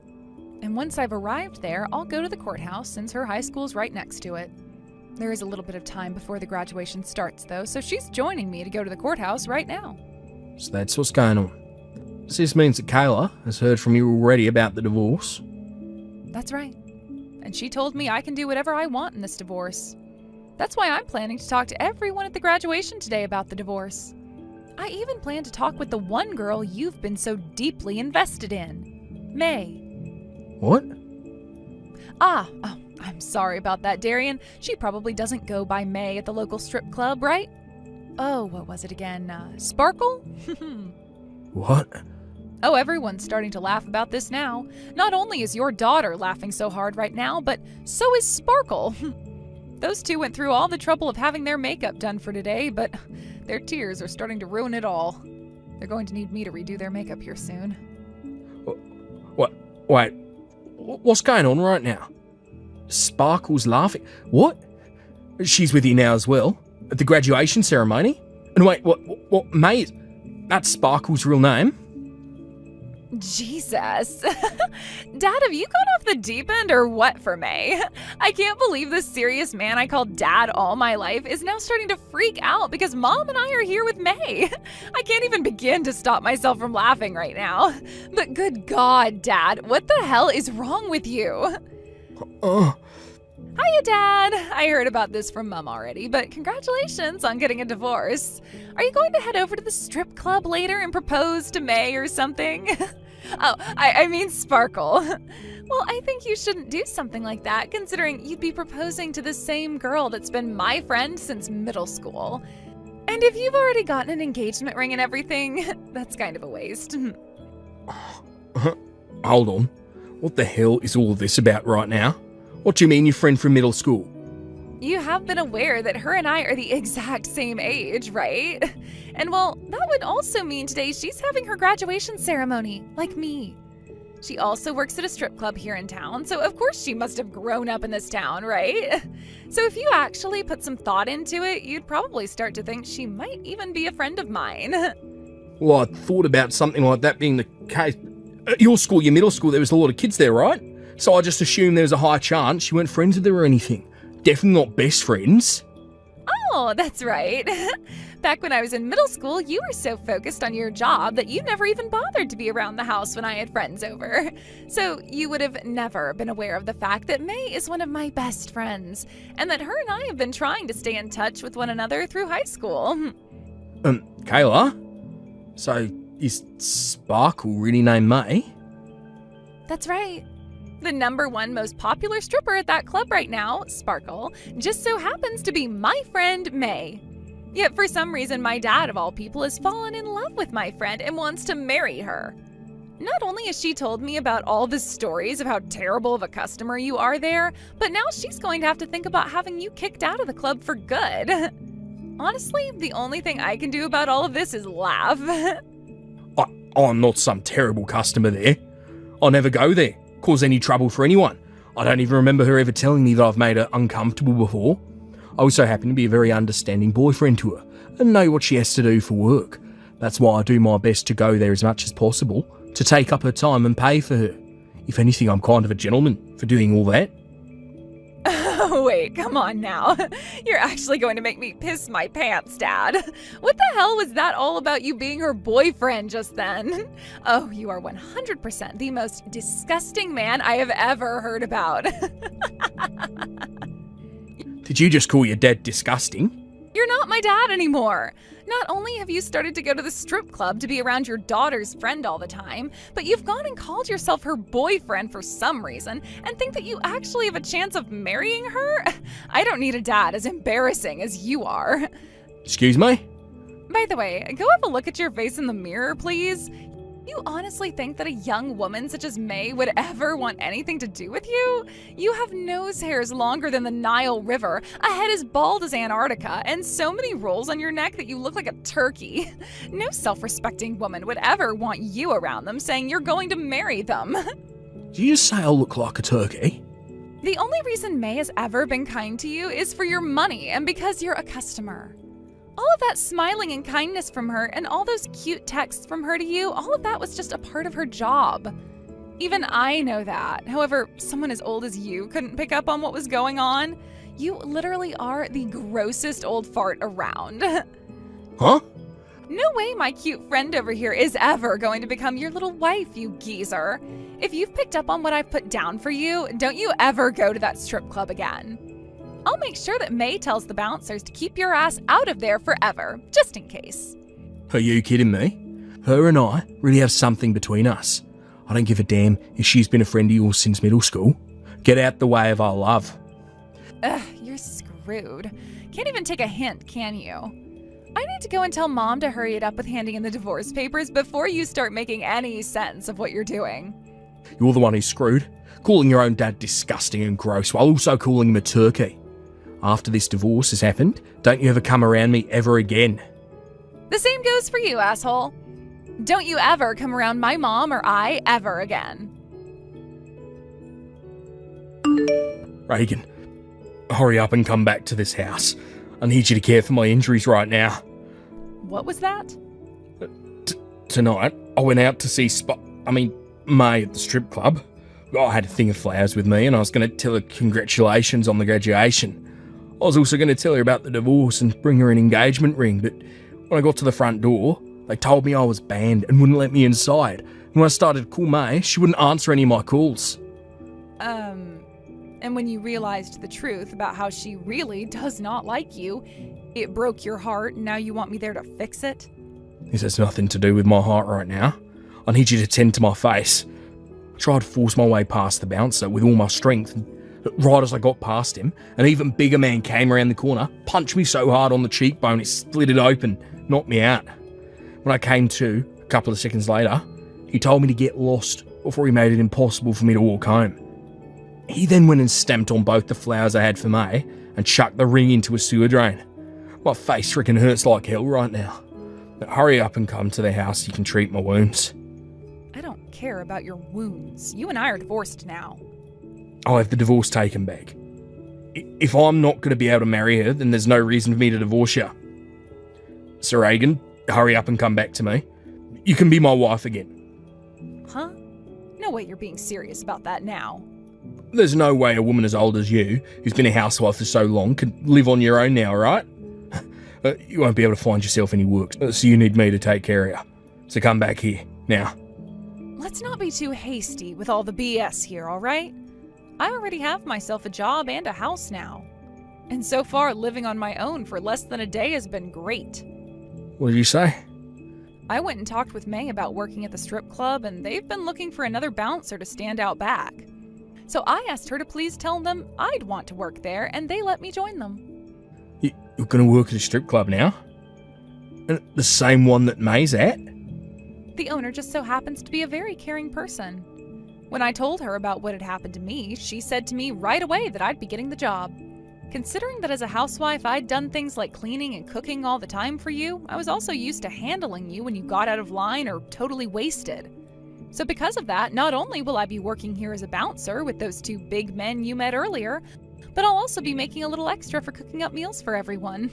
And once I've arrived there, I'll go to the courthouse since her high school's right next to it. There is a little bit of time before the graduation starts, though, so she's joining me to go to the courthouse right now. So that's what's going on. So this means that Kayla has heard from you already about the divorce. That's right. And she told me I can do whatever I want in this divorce. That's why I'm planning to talk to everyone at the graduation today about the divorce. I even plan to talk with the one girl you've been so deeply invested in, May. What? Oh, I'm sorry about that, Darian. She probably doesn't go by May at the local strip club, right? Oh, what was it again? Sparkle? What? Oh, everyone's starting to laugh about this now. Not only is your daughter laughing so hard right now, but so is Sparkle. Those two went through all the trouble of having their makeup done for today, but their tears are starting to ruin it all. They're going to need me to redo their makeup here soon. What? Wait. What's going on right now? Sparkle's laughing. What? She's with you now as well? At the graduation ceremony? And wait, what, May? That's Sparkle's real name? Jesus. Dad, have you gone off the deep end or what for May? I can't believe this serious man I called Dad all my life is now starting to freak out because Mom and I are here with May. I can't even begin to stop myself from laughing right now. But good God, Dad, what the hell is wrong with you? Hiya, Dad. I heard about this from Mom already, but congratulations on getting a divorce. Are you going to head over to the strip club later and propose to May or something? Oh, I mean Sparkle. Well, I think you shouldn't do something like that, considering you'd be proposing to the same girl that's been my friend since middle school. And if you've already gotten an engagement ring and everything, that's kind of a waste. Hold on. What the hell is all this about right now? What do you mean your friend from middle school? You have been aware that her and I are the exact same age, right? And well, that would also mean today she's having her graduation ceremony, like me. She also works at a strip club here in town, so of course she must have grown up in this town, right? So if you actually put some thought into it, you'd probably start to think she might even be a friend of mine. Well, I thought about something like that being the case. At your school, your middle school, there was a lot of kids there, right? So I just assumed there was a high chance you weren't friends with her or anything. Definitely not best friends. Oh, that's right. Back when I was in middle school, you were so focused on your job that you never even bothered to be around the house when I had friends over. So you would have never been aware of the fact that May is one of my best friends, and that her and I have been trying to stay in touch with one another through high school. Kayla? So is Sparkle really named May? That's right. The #1 most popular stripper at that club right now, Sparkle, just so happens to be my friend May. Yet for some reason, my dad, of all people, has fallen in love with my friend and wants to marry her. Not only has she told me about all the stories of how terrible of a customer you are there, but now she's going to have to think about having you kicked out of the club for good. Honestly, the only thing I can do about all of this is laugh. I'm not some terrible customer there. I'll never go there, cause any trouble for anyone. I don't even remember her ever telling me that I've made her uncomfortable before. I also happen to be a very understanding boyfriend to her and know what she has to do for work. That's why I do my best to go there as much as possible, to take up her time and pay for her. If anything, I'm kind of a gentleman for doing all that. Oh, wait, come on now. You're actually going to make me piss my pants, Dad. What the hell was that all about you being her boyfriend just then? Oh, you are 100% the most disgusting man I have ever heard about. Did you just call your dad disgusting? You're not my dad anymore. Not only have you started to go to the strip club to be around your daughter's friend all the time, but you've gone and called yourself her boyfriend for some reason and think that you actually have a chance of marrying her? I don't need a dad as embarrassing as you are. Excuse me? By the way, go have a look at your face in the mirror, please. You honestly think that a young woman such as May would ever want anything to do with you? You have nose hairs longer than the Nile River, a head as bald as Antarctica, and so many rolls on your neck that you look like a turkey. No self-respecting woman would ever want you around them saying you're going to marry them. Do you say I look like a turkey? The only reason May has ever been kind to you is for your money and because you're a customer. All of that smiling and kindness from her and all those cute texts from her to you, all of that was just a part of her job. Even I know that. However, someone as old as you couldn't pick up on what was going on. You literally are the grossest old fart around. Huh? No way my cute friend over here is ever going to become your little wife, you geezer. If you've picked up on what I've put down for you, don't you ever go to that strip club again. I'll make sure that May tells the bouncers to keep your ass out of there forever, just in case. Are you kidding me? Her and I really have something between us. I don't give a damn if she's been a friend of yours since middle school. Get out the way of our love. Ugh, you're screwed. Can't even take a hint, can you? I need to go and tell Mom to hurry it up with handing in the divorce papers before you start making any sense of what you're doing. You're the one who's screwed, calling your own dad disgusting and gross while also calling him a turkey. After this divorce has happened, don't you ever come around me ever again. The same goes for you, asshole. Don't you ever come around my mom or I ever again. Reagan, hurry up and come back to this house. I need you to care for my injuries right now. What was that? Tonight, I went out to see May at the strip club. I had a thing of flowers with me and I was going to tell her congratulations on the graduation. I was also going to tell her about the divorce and bring her an engagement ring, but when I got to the front door, they told me I was banned and wouldn't let me inside. And when I started to call May, she wouldn't answer any of my calls. And when you realized the truth about how she really does not like you, it broke your heart and now you want me there to fix it? This has nothing to do with my heart right now. I need you to tend to my face. I tried to force my way past the bouncer with all my strength, and right as I got past him, an even bigger man came around the corner, punched me so hard on the cheekbone it split it open, knocked me out. When I came to, a couple of seconds later, he told me to get lost before he made it impossible for me to walk home. He then went and stamped on both the flowers I had for May and chucked the ring into a sewer drain. My face freaking hurts like hell right now. But hurry up and come to the house so you can treat my wounds. I don't care about your wounds. You and I are divorced now. I'll have the divorce taken back. If I'm not going to be able to marry her, then there's no reason for me to divorce you. Sir Reagan, hurry up and come back to me. You can be my wife again. Huh? No way you're being serious about that now. There's no way a woman as old as you, who's been a housewife for so long, can live on your own now, right? You won't be able to find yourself any work, so you need me to take care of you. So come back here, now. Let's not be too hasty with all the BS here, all right? I already have myself a job and a house now. And so far, living on my own for less than a day has been great. What did you say? I went and talked with May about working at the strip club, and they've been looking for another bouncer to stand out back. So I asked her to please tell them I'd want to work there, and they let me join them. You're going to work at a strip club now? And the same one that May's at? The owner just so happens to be a very caring person. When I told her about what had happened to me, she said to me right away that I'd be getting the job. Considering that as a housewife I'd done things like cleaning and cooking all the time for you, I was also used to handling you when you got out of line or totally wasted. So because of that, not only will I be working here as a bouncer with those two big men you met earlier, but I'll also be making a little extra for cooking up meals for everyone.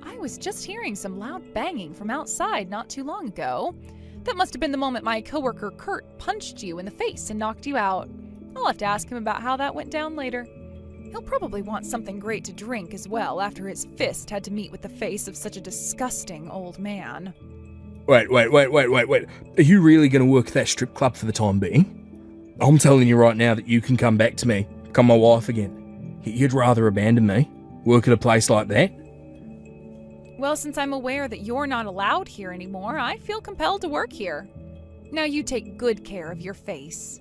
I was just hearing some loud banging from outside not too long ago. That must have been the moment my coworker Kurt punched you in the face and knocked you out. I'll have to ask him about how that went down later. He'll probably want something great to drink as well after his fist had to meet with the face of such a disgusting old man. Wait. Are you really going to work at that strip club for the time being? I'm telling you right now that you can come back to me, become my wife again. You'd rather abandon me, work at a place like that? Well, since I'm aware that you're not allowed here anymore, I feel compelled to work here. Now you take good care of your face.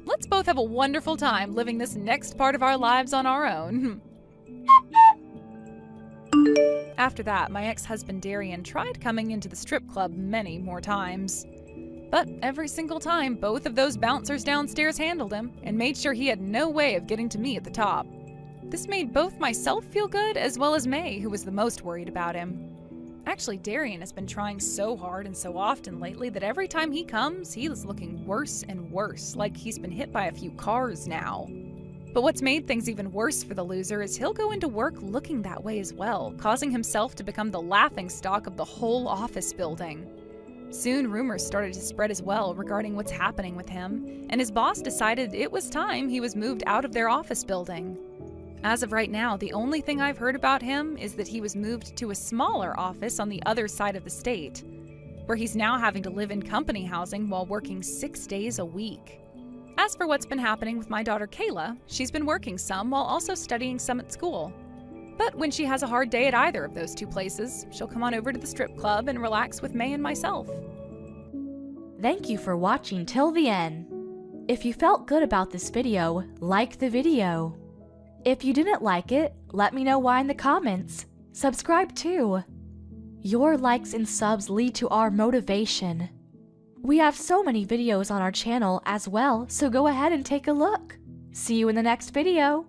Let's both have a wonderful time living this next part of our lives on our own. After that, my ex-husband Darian tried coming into the strip club many more times. But every single time, both of those bouncers downstairs handled him and made sure he had no way of getting to me at the top. This made both myself feel good as well as May, who was the most worried about him. Actually, Darian has been trying so hard and so often lately that every time he comes, he is looking worse and worse, like he's been hit by a few cars now. But what's made things even worse for the loser is he'll go into work looking that way as well, causing himself to become the laughingstock of the whole office building. Soon, rumors started to spread as well regarding what's happening with him, and his boss decided it was time he was moved out of their office building. As of right now, the only thing I've heard about him is that he was moved to a smaller office on the other side of the state, where he's now having to live in company housing while working 6 days a week. As for what's been happening with my daughter Kayla, she's been working some while also studying some at school. But when she has a hard day at either of those two places, she'll come on over to the strip club and relax with May and myself. Thank you for watching till the end. If you felt good about this video, like the video. If you didn't like it, let me know why in the comments. Subscribe too. Your likes and subs lead to our motivation. We have so many videos on our channel as well, so go ahead and take a look. See you in the next video.